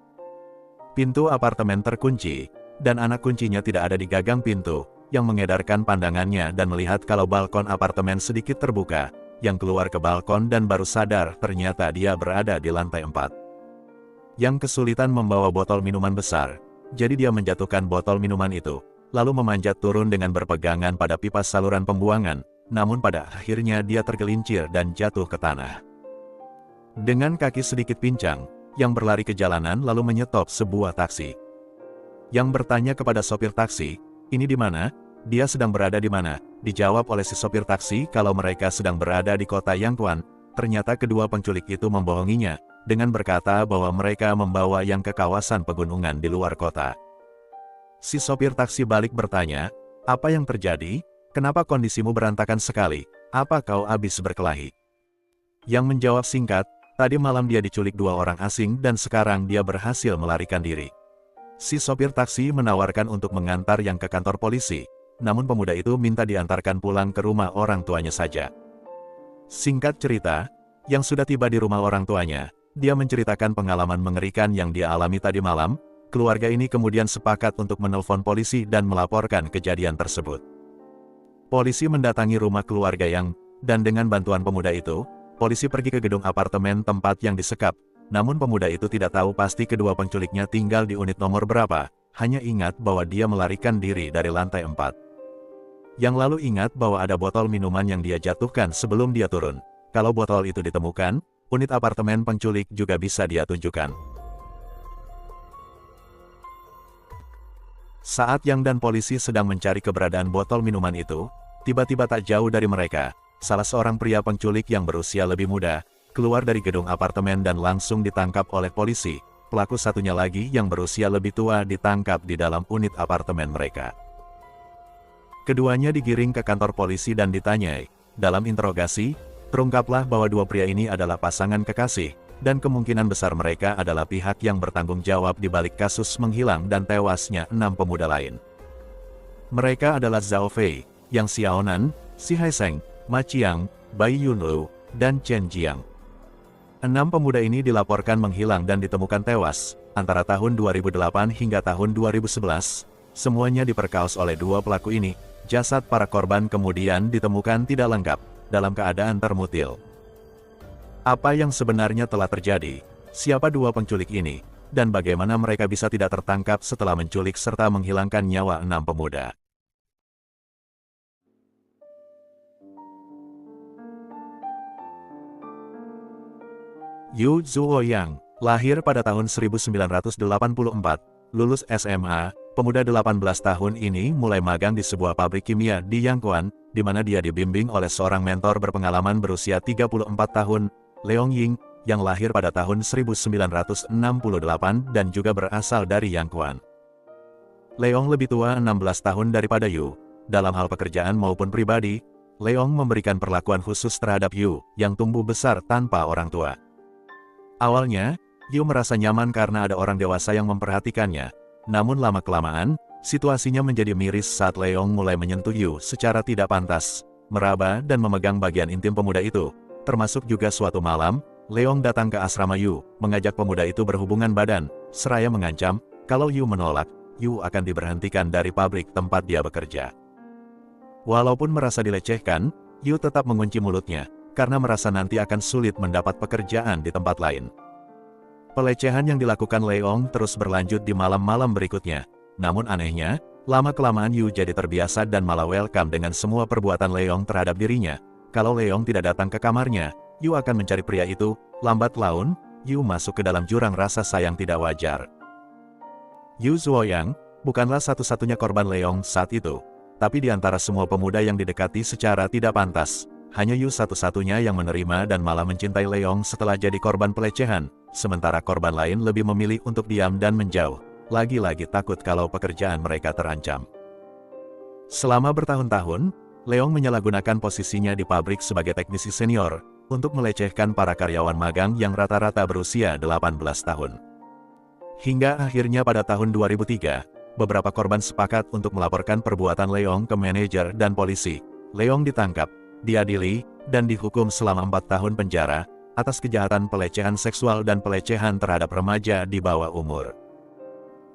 Pintu apartemen terkunci, dan anak kuncinya tidak ada di gagang pintu. Yang mengedarkan pandangannya dan melihat kalau balkon apartemen sedikit terbuka. Yang keluar ke balkon dan baru sadar ternyata dia berada di lantai 4. Yang kesulitan membawa botol minuman besar, jadi dia menjatuhkan botol minuman itu, lalu memanjat turun dengan berpegangan pada pipa saluran pembuangan, namun pada akhirnya dia tergelincir dan jatuh ke tanah. Dengan kaki sedikit pincang, Yang berlari ke jalanan lalu menyetop sebuah taksi. Yang bertanya kepada sopir taksi, "Ini di mana? Dia sedang berada di mana?" Dijawab oleh si sopir taksi kalau mereka sedang berada di kota Yangkuan. Ternyata kedua penculik itu membohonginya, dengan berkata bahwa mereka membawa Yang ke kawasan pegunungan di luar kota. Si sopir taksi balik bertanya, "Apa yang terjadi? Kenapa kondisimu berantakan sekali? Apa kau habis berkelahi?" Yang menjawab singkat, "Tadi malam dia diculik 2 orang asing dan sekarang dia berhasil melarikan diri." Si sopir taksi menawarkan untuk mengantar Yang ke kantor polisi. namun pemuda itu minta diantarkan pulang ke rumah orang tuanya saja. Singkat cerita, yang sudah tiba di rumah orang tuanya, dia menceritakan pengalaman mengerikan yang dia alami tadi malam. Keluarga ini kemudian sepakat untuk menelpon polisi dan melaporkan kejadian tersebut. Polisi mendatangi rumah keluarga Yang, dan dengan bantuan pemuda itu, polisi pergi ke gedung apartemen tempat yang disekap. Namun pemuda itu tidak tahu pasti kedua penculiknya tinggal di unit nomor berapa, hanya ingat bahwa dia melarikan diri dari lantai 4. Yang lalu ingat bahwa ada botol minuman yang dia jatuhkan sebelum dia turun. Kalau botol itu ditemukan, unit apartemen penculik juga bisa dia tunjukkan. Saat Yang dan polisi sedang mencari keberadaan botol minuman itu, tiba-tiba tak jauh dari mereka, salah seorang pria penculik yang berusia lebih muda, keluar dari gedung apartemen dan langsung ditangkap oleh polisi. Pelaku satunya lagi yang berusia lebih tua ditangkap di dalam unit apartemen mereka. Keduanya digiring ke kantor polisi dan ditanyai. Dalam interogasi, terungkaplah bahwa dua pria ini adalah pasangan kekasih, dan kemungkinan besar mereka adalah pihak yang bertanggung jawab di balik kasus menghilang dan tewasnya 6 pemuda lain. Mereka adalah Zhao Fei, Yang Xiaonan, Si Haisheng, Ma Qiang, Bai Yunlu, dan Chen Jiang. 6 pemuda ini dilaporkan menghilang dan ditemukan tewas, antara tahun 2008 hingga tahun 2011. Semuanya diperkaos oleh dua pelaku ini. Jasad para korban kemudian ditemukan tidak lengkap, dalam keadaan termutil. Apa yang sebenarnya telah terjadi? Siapa dua penculik ini? Dan bagaimana mereka bisa tidak tertangkap setelah menculik serta menghilangkan nyawa 6 pemuda? Yu Zuoyang, lahir pada tahun 1984, lulus SMA, pemuda 18 tahun ini mulai magang di sebuah pabrik kimia di Yangquan, di mana dia dibimbing oleh seorang mentor berpengalaman berusia 34 tahun, Leong Ying, yang lahir pada tahun 1968 dan juga berasal dari Yangquan. Leong lebih tua 16 tahun daripada Yu. Dalam hal pekerjaan maupun pribadi, Leong memberikan perlakuan khusus terhadap Yu, yang tumbuh besar tanpa orang tua. Awalnya, Yu merasa nyaman karena ada orang dewasa yang memperhatikannya. Namun lama-kelamaan, situasinya menjadi miris saat Leong mulai menyentuh Yu secara tidak pantas, meraba dan memegang bagian intim pemuda itu. Termasuk juga suatu malam, Leong datang ke asrama Yu, mengajak pemuda itu berhubungan badan, seraya mengancam, kalau Yu menolak, Yu akan diberhentikan dari pabrik tempat dia bekerja. Walaupun merasa dilecehkan, Yu tetap mengunci mulutnya, karena merasa nanti akan sulit mendapat pekerjaan di tempat lain. Pelecehan yang dilakukan Leong terus berlanjut di malam-malam berikutnya. Namun anehnya, lama-kelamaan Yu jadi terbiasa dan malah welcome dengan semua perbuatan Leong terhadap dirinya. Kalau Leong tidak datang ke kamarnya, Yu akan mencari pria itu. Lambat laun, Yu masuk ke dalam jurang rasa sayang tidak wajar. Yu Zuoyang bukanlah satu-satunya korban Leong saat itu. Tapi di antara semua pemuda yang didekati secara tidak pantas, hanya Yu satu-satunya yang menerima dan malah mencintai Leong setelah jadi korban pelecehan, sementara korban lain lebih memilih untuk diam dan menjauh, lagi-lagi takut kalau pekerjaan mereka terancam. Selama bertahun-tahun, Leong menyalahgunakan posisinya di pabrik sebagai teknisi senior, untuk melecehkan para karyawan magang yang rata-rata berusia 18 tahun. Hingga akhirnya pada tahun 2003, beberapa korban sepakat untuk melaporkan perbuatan Leong ke manajer dan polisi. Leong ditangkap, diadili, dan dihukum selama 4 tahun penjara, atas kejahatan pelecehan seksual dan pelecehan terhadap remaja di bawah umur.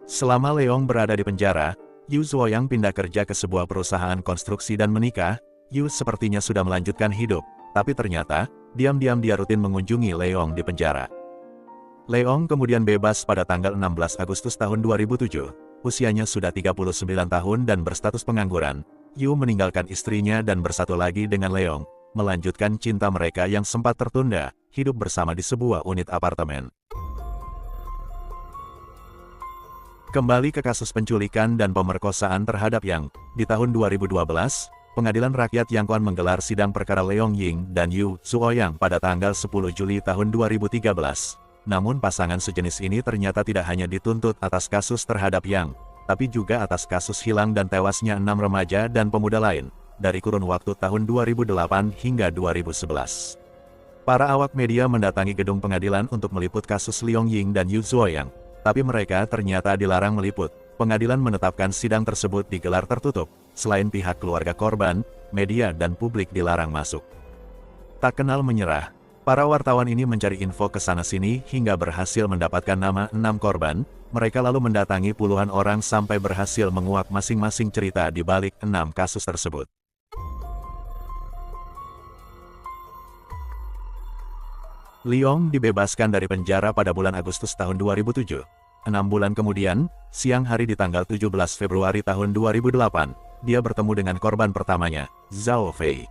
Selama Leong berada di penjara, Yu Zuoyang pindah kerja ke sebuah perusahaan konstruksi dan menikah. Yu sepertinya sudah melanjutkan hidup, tapi ternyata, diam-diam dia rutin mengunjungi Leong di penjara. Leong kemudian bebas pada tanggal 16 Agustus tahun 2007. Usianya sudah 39 tahun dan berstatus pengangguran. Yu meninggalkan istrinya dan bersatu lagi dengan Leong, melanjutkan cinta mereka yang sempat tertunda, hidup bersama di sebuah unit apartemen. Kembali ke kasus penculikan dan pemerkosaan terhadap Yang, di tahun 2012, Pengadilan Rakyat Yangquan menggelar sidang perkara Leong Ying dan Yu Zuoyang pada tanggal 10 Juli tahun 2013. Namun pasangan sejenis ini ternyata tidak hanya dituntut atas kasus terhadap Yang, tapi juga atas kasus hilang dan tewasnya 6 remaja dan pemuda lain, dari kurun waktu tahun 2008 hingga 2011. Para awak media mendatangi gedung pengadilan untuk meliput kasus Leong Ying dan Yu Zuoyang, tapi mereka ternyata dilarang meliput. Pengadilan menetapkan sidang tersebut digelar tertutup, selain pihak keluarga korban, media dan publik dilarang masuk. Tak kenal menyerah, para wartawan ini mencari info ke sana-sini hingga berhasil mendapatkan nama 6 korban. Mereka lalu mendatangi puluhan orang sampai berhasil menguak masing-masing cerita di balik 6 kasus tersebut. Leong dibebaskan dari penjara pada bulan Agustus tahun 2007. 6 bulan kemudian, siang hari di tanggal 17 Februari tahun 2008, dia bertemu dengan korban pertamanya, Zhao Fei.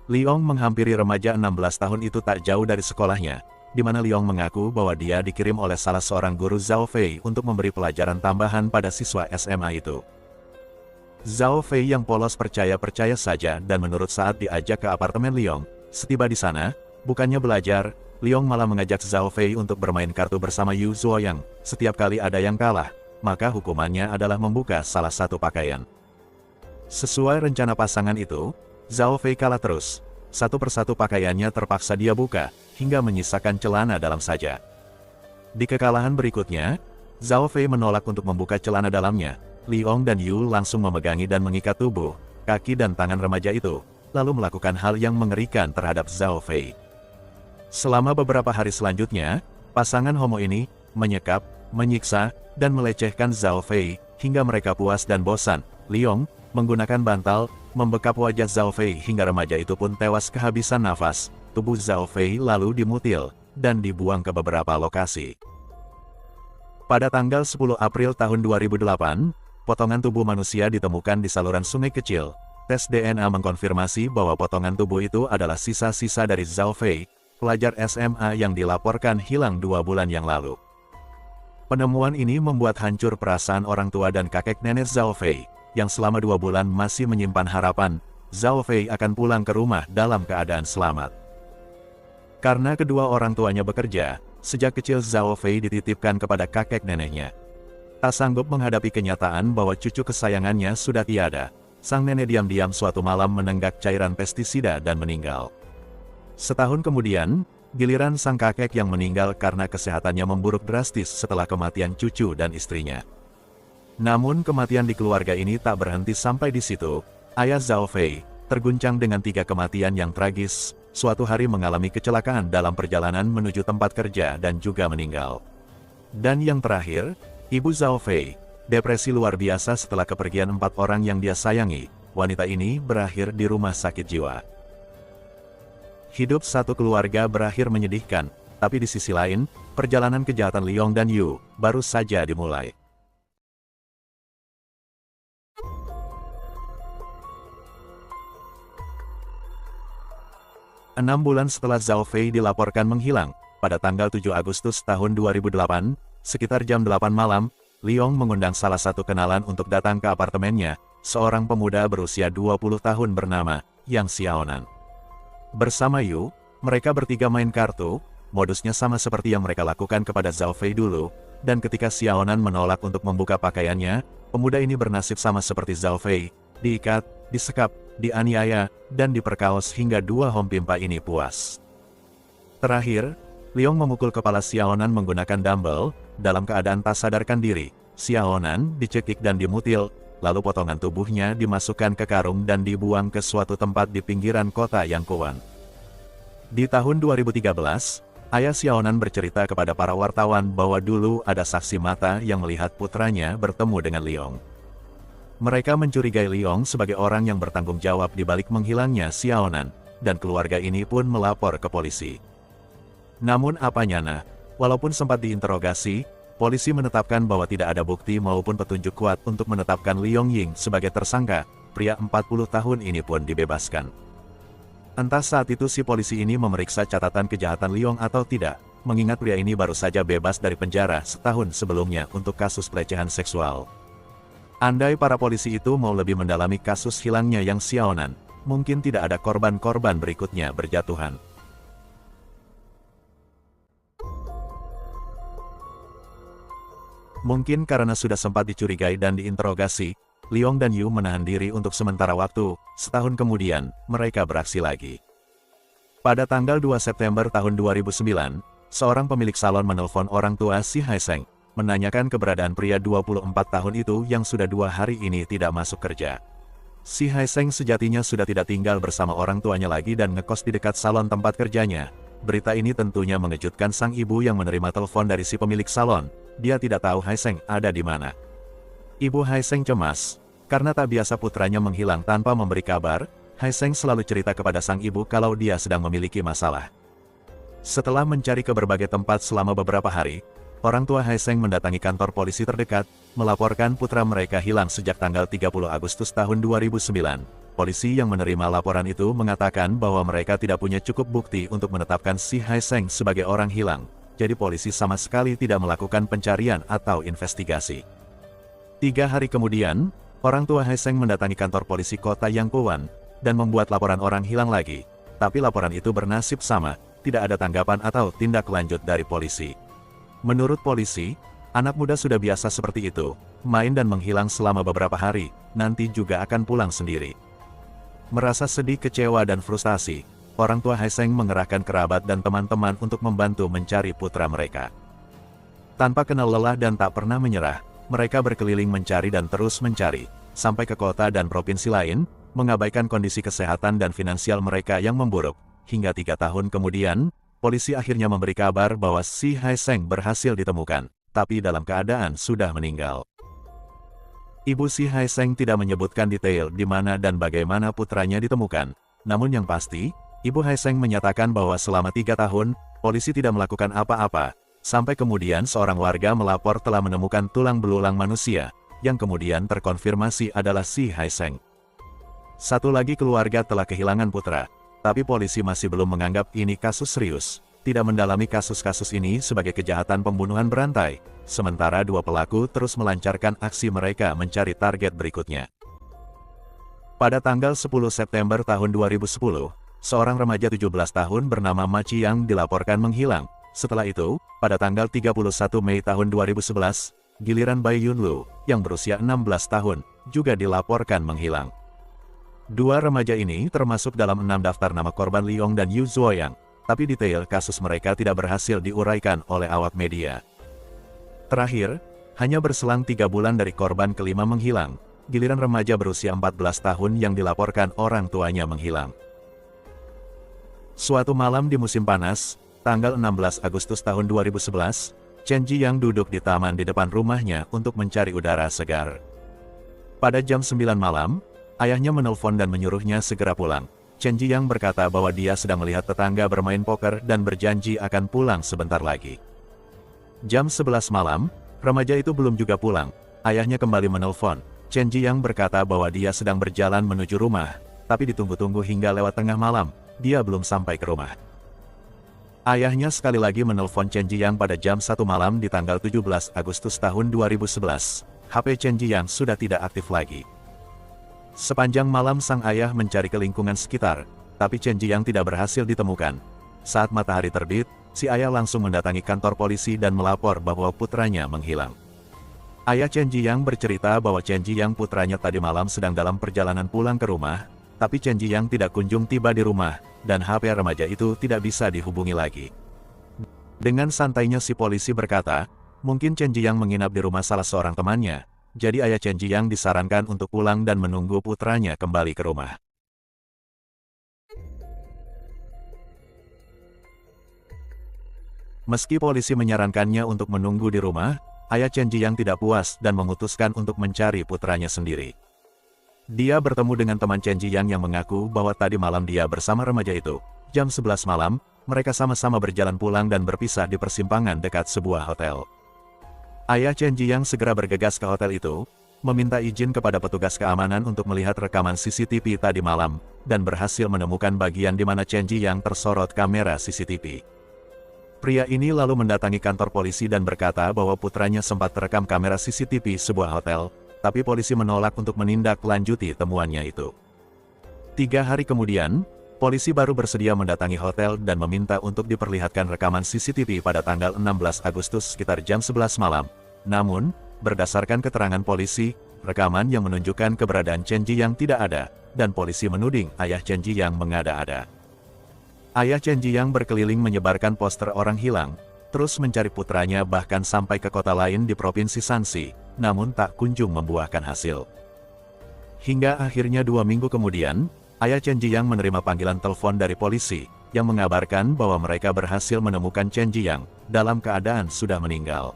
Leong menghampiri remaja 16 tahun itu tak jauh dari sekolahnya, di mana Leong mengaku bahwa dia dikirim oleh salah seorang guru Zhao Fei untuk memberi pelajaran tambahan pada siswa SMA itu. Zhao Fei yang polos percaya-percaya saja dan menurut saat diajak ke apartemen Leong, setiba di sana, bukannya belajar, Leong malah mengajak Zhao Fei untuk bermain kartu bersama Yu Zuoyang. Setiap kali ada yang kalah, maka hukumannya adalah membuka salah satu pakaian. Sesuai rencana pasangan itu, Zhao Fei kalah terus. Satu persatu pakaiannya terpaksa dia buka, hingga menyisakan celana dalam saja. Di kekalahan berikutnya, Zhao Fei menolak untuk membuka celana dalamnya. Leong dan Yu langsung memegangi dan mengikat tubuh, kaki dan tangan remaja itu, lalu melakukan hal yang mengerikan terhadap Zhao Fei. Selama beberapa hari selanjutnya, pasangan homo ini menyekap, menyiksa, dan melecehkan Zhao Fei, hingga mereka puas dan bosan. Leong menggunakan bantal, membekap wajah Zhao Fei hingga remaja itu pun tewas kehabisan nafas. Tubuh Zhao Fei lalu dimutil, dan dibuang ke beberapa lokasi. Pada tanggal 10 April tahun 2008, potongan tubuh manusia ditemukan di saluran sungai kecil. Tes DNA mengkonfirmasi bahwa potongan tubuh itu adalah sisa-sisa dari Zhao Fei, pelajar SMA yang dilaporkan hilang 2 bulan yang lalu. Penemuan ini membuat hancur perasaan orang tua dan kakek nenek Zhao Fei, yang selama 2 bulan masih menyimpan harapan, Zhao Fei akan pulang ke rumah dalam keadaan selamat. Karena kedua orang tuanya bekerja, sejak kecil Zhao Fei dititipkan kepada kakek neneknya. Tak sanggup menghadapi kenyataan bahwa cucu kesayangannya sudah tiada, sang nenek diam-diam suatu malam menenggak cairan pestisida dan meninggal. Setahun kemudian, giliran sang kakek yang meninggal karena kesehatannya memburuk drastis setelah kematian cucu dan istrinya. Namun kematian di keluarga ini tak berhenti sampai di situ. Ayah Zhao Fei, terguncang dengan 3 kematian yang tragis, suatu hari mengalami kecelakaan dalam perjalanan menuju tempat kerja dan juga meninggal. Dan yang terakhir, Ibu Zhao Fei, depresi luar biasa setelah kepergian 4 orang yang dia sayangi. Wanita ini berakhir di rumah sakit jiwa. Hidup satu keluarga berakhir menyedihkan, tapi di sisi lain, perjalanan kejahatan Leong dan Yu baru saja dimulai. Enam bulan setelah Zhao Fei dilaporkan menghilang, pada tanggal 7 Agustus tahun 2008, sekitar jam 8 malam, Leong mengundang salah satu kenalan untuk datang ke apartemennya, seorang pemuda berusia 20 tahun bernama Yang Xiaonan. Bersama Yu, mereka bertiga main kartu, modusnya sama seperti yang mereka lakukan kepada Zhao Fei dulu, dan ketika Xiaonan menolak untuk membuka pakaiannya, pemuda ini bernasib sama seperti Zhao Fei, diikat, disekap, dianiaya, dan diperkaos hingga 2 hompimpa ini puas. Terakhir, Leong memukul kepala Xiaonan menggunakan dumbbell, dalam keadaan tak sadarkan diri. Xiaonan dicekik dan dimutil, lalu potongan tubuhnya dimasukkan ke karung dan dibuang ke suatu tempat di pinggiran kota Yangkuan. Di tahun 2013, ayah Xiaonan bercerita kepada para wartawan bahwa dulu ada saksi mata yang melihat putranya bertemu dengan Leong. Mereka mencurigai Leong sebagai orang yang bertanggung jawab di balik menghilangnya Xiaonan, dan keluarga ini pun melapor ke polisi. Namun apanya, walaupun sempat diinterogasi, polisi menetapkan bahwa tidak ada bukti maupun petunjuk kuat untuk menetapkan Leong Ying sebagai tersangka. Pria 40 tahun ini pun dibebaskan. Entah saat itu si polisi ini memeriksa catatan kejahatan Leong atau tidak, mengingat pria ini baru saja bebas dari penjara setahun sebelumnya untuk kasus pelecehan seksual. Andai para polisi itu mau lebih mendalami kasus hilangnya Yang Xiaonan, mungkin tidak ada korban-korban berikutnya berjatuhan. Mungkin karena sudah sempat dicurigai dan diinterogasi, Leong dan Yu menahan diri untuk sementara waktu. Setahun kemudian, mereka beraksi lagi. Pada tanggal 2 September tahun 2009, seorang pemilik salon menelpon orang tua si Haiseng, menanyakan keberadaan pria 24 tahun itu yang sudah 2 hari ini tidak masuk kerja. Si Haiseng sejatinya sudah tidak tinggal bersama orang tuanya lagi dan ngekos di dekat salon tempat kerjanya. Berita ini tentunya mengejutkan sang ibu yang menerima telepon dari si pemilik salon. Dia tidak tahu Haiseng ada di mana. Ibu Haiseng cemas, karena tak biasa putranya menghilang tanpa memberi kabar. Haiseng selalu cerita kepada sang ibu kalau dia sedang memiliki masalah. Setelah mencari ke berbagai tempat selama beberapa hari, orang tua Haiseng mendatangi kantor polisi terdekat, melaporkan putra mereka hilang sejak tanggal 30 Agustus tahun 2009. Polisi yang menerima laporan itu mengatakan bahwa mereka tidak punya cukup bukti untuk menetapkan si Haiseng sebagai orang hilang, jadi polisi sama sekali tidak melakukan pencarian atau investigasi. 3 hari kemudian, orang tua Haiseng mendatangi kantor polisi kota Yangpuan, dan membuat laporan orang hilang lagi. Tapi laporan itu bernasib sama, tidak ada tanggapan atau tindak lanjut dari polisi. Menurut polisi, anak muda sudah biasa seperti itu, main dan menghilang selama beberapa hari, nanti juga akan pulang sendiri. Merasa sedih, kecewa dan frustasi, orang tua Haiseng mengerahkan kerabat dan teman-teman untuk membantu mencari putra mereka. Tanpa kenal lelah dan tak pernah menyerah, mereka berkeliling mencari dan terus mencari, sampai ke kota dan provinsi lain, mengabaikan kondisi kesehatan dan finansial mereka yang memburuk. Hingga 3 tahun kemudian, polisi akhirnya memberi kabar bahwa si Haiseng berhasil ditemukan, tapi dalam keadaan sudah meninggal. Ibu si Haiseng tidak menyebutkan detail di mana dan bagaimana putranya ditemukan. Namun yang pasti, Ibu Haiseng menyatakan bahwa selama 3 tahun, polisi tidak melakukan apa-apa, sampai kemudian seorang warga melapor telah menemukan tulang belulang manusia, yang kemudian terkonfirmasi adalah si Haiseng. Satu lagi keluarga telah kehilangan putra. Tapi polisi masih belum menganggap ini kasus serius, tidak mendalami kasus-kasus ini sebagai kejahatan pembunuhan berantai, sementara 2 pelaku terus melancarkan aksi mereka mencari target berikutnya. Pada tanggal 10 September tahun 2010, seorang remaja 17 tahun bernama Ma Chiang dilaporkan menghilang. Setelah itu, pada tanggal 31 Mei tahun 2011, giliran Bai Yunlu, yang berusia 16 tahun, juga dilaporkan menghilang. 2 remaja ini termasuk dalam 6 daftar nama korban Liong dan Yu Zuoyang, tapi detail kasus mereka tidak berhasil diuraikan oleh awak media. Terakhir, hanya berselang 3 bulan dari korban kelima menghilang, giliran remaja berusia 14 tahun yang dilaporkan orang tuanya menghilang. Suatu malam di musim panas, tanggal 16 Agustus tahun 2011, Chen Jiyang duduk di taman di depan rumahnya untuk mencari udara segar. Pada jam 9 malam, ayahnya menelpon dan menyuruhnya segera pulang. Chen Jiyang berkata bahwa dia sedang melihat tetangga bermain poker dan berjanji akan pulang sebentar lagi. Jam 11 malam, remaja itu belum juga pulang. Ayahnya kembali menelpon. Chen Jiyang berkata bahwa dia sedang berjalan menuju rumah, tapi ditunggu-tunggu hingga lewat tengah malam, dia belum sampai ke rumah. Ayahnya sekali lagi menelpon Chen Jiyang pada jam 1 malam di tanggal 17 Agustus tahun 2011. HP Chen Jiyang sudah tidak aktif lagi. Sepanjang malam sang ayah mencari ke lingkungan sekitar, tapi Chen Jiyang tidak berhasil ditemukan. Saat matahari terbit, si ayah langsung mendatangi kantor polisi dan melapor bahwa putranya menghilang. Ayah Chen Jiyang bercerita bahwa Chen Jiyang putranya tadi malam sedang dalam perjalanan pulang ke rumah, tapi Chen Jiyang tidak kunjung tiba di rumah, dan HP remaja itu tidak bisa dihubungi lagi. Dengan santainya si polisi berkata, mungkin Chen Jiyang menginap di rumah salah seorang temannya. Jadi ayah Chen Jiyang disarankan untuk pulang dan menunggu putranya kembali ke rumah. Meski polisi menyarankannya untuk menunggu di rumah, ayah Chen Jiyang tidak puas dan memutuskan untuk mencari putranya sendiri. Dia bertemu dengan teman Chen Jiyang yang mengaku bahwa tadi malam dia bersama remaja itu. Jam 11 malam, mereka sama-sama berjalan pulang dan berpisah di persimpangan dekat sebuah hotel. Ayah Chen Jiyang segera bergegas ke hotel itu, meminta izin kepada petugas keamanan untuk melihat rekaman CCTV tadi malam, dan berhasil menemukan bagian di mana Chen Jiyang tersorot kamera CCTV. Pria ini lalu mendatangi kantor polisi dan berkata bahwa putranya sempat terekam kamera CCTV sebuah hotel, tapi polisi menolak untuk menindaklanjuti temuannya itu. 3 hari kemudian, polisi baru bersedia mendatangi hotel dan meminta untuk diperlihatkan rekaman CCTV pada tanggal 16 Agustus sekitar jam 11 malam. Namun, berdasarkan keterangan polisi, rekaman yang menunjukkan keberadaan Chen Jiyang tidak ada, dan polisi menuding ayah Chen Jiyang mengada-ada. Ayah Chen Jiyang berkeliling menyebarkan poster orang hilang, terus mencari putranya bahkan sampai ke kota lain di Provinsi Shanxi, namun tak kunjung membuahkan hasil. Hingga akhirnya 2 minggu kemudian, ayah Chen Jiyang menerima panggilan telepon dari polisi, yang mengabarkan bahwa mereka berhasil menemukan Chen Jiyang, dalam keadaan sudah meninggal.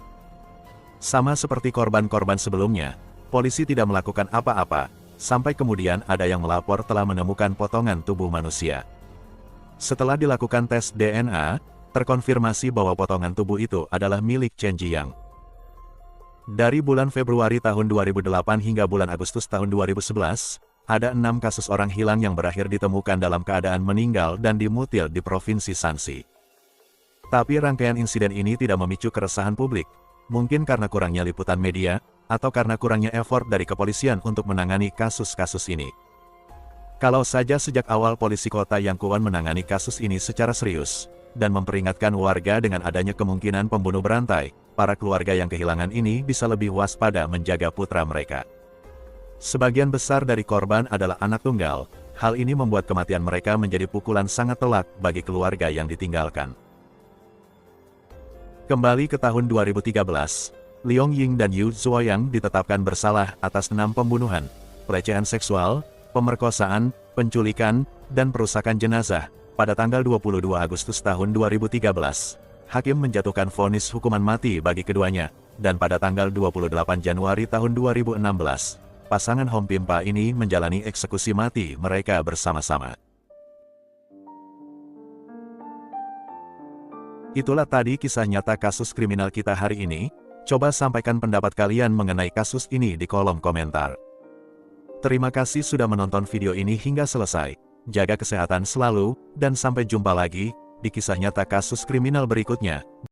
Sama seperti korban-korban sebelumnya, polisi tidak melakukan apa-apa, sampai kemudian ada yang melapor telah menemukan potongan tubuh manusia. Setelah dilakukan tes DNA, terkonfirmasi bahwa potongan tubuh itu adalah milik Chen Jiyang. Dari bulan Februari tahun 2008 hingga bulan Agustus tahun 2011, ada 6 kasus orang hilang yang berakhir ditemukan dalam keadaan meninggal dan dimutil di Provinsi Shanxi. Tapi rangkaian insiden ini tidak memicu keresahan publik, mungkin karena kurangnya liputan media, atau karena kurangnya effort dari kepolisian untuk menangani kasus-kasus ini. Kalau saja sejak awal polisi kota Yangkuan menangani kasus ini secara serius, dan memperingatkan warga dengan adanya kemungkinan pembunuh berantai, para keluarga yang kehilangan ini bisa lebih waspada menjaga putra mereka. Sebagian besar dari korban adalah anak tunggal, hal ini membuat kematian mereka menjadi pukulan sangat telak bagi keluarga yang ditinggalkan. Kembali ke tahun 2013, Liong Ying dan Yu Zuoyang ditetapkan bersalah atas 6 pembunuhan, pelecehan seksual, pemerkosaan, penculikan, dan perusakan jenazah. Pada tanggal 22 Agustus tahun 2013, hakim menjatuhkan vonis hukuman mati bagi keduanya, dan pada tanggal 28 Januari tahun 2016, pasangan Hom Pimpa ini menjalani eksekusi mati mereka bersama-sama. Itulah tadi kisah nyata kasus kriminal kita hari ini. Coba sampaikan pendapat kalian mengenai kasus ini di kolom komentar. Terima kasih sudah menonton video ini hingga selesai. Jaga kesehatan selalu, dan sampai jumpa lagi di kisah nyata kasus kriminal berikutnya.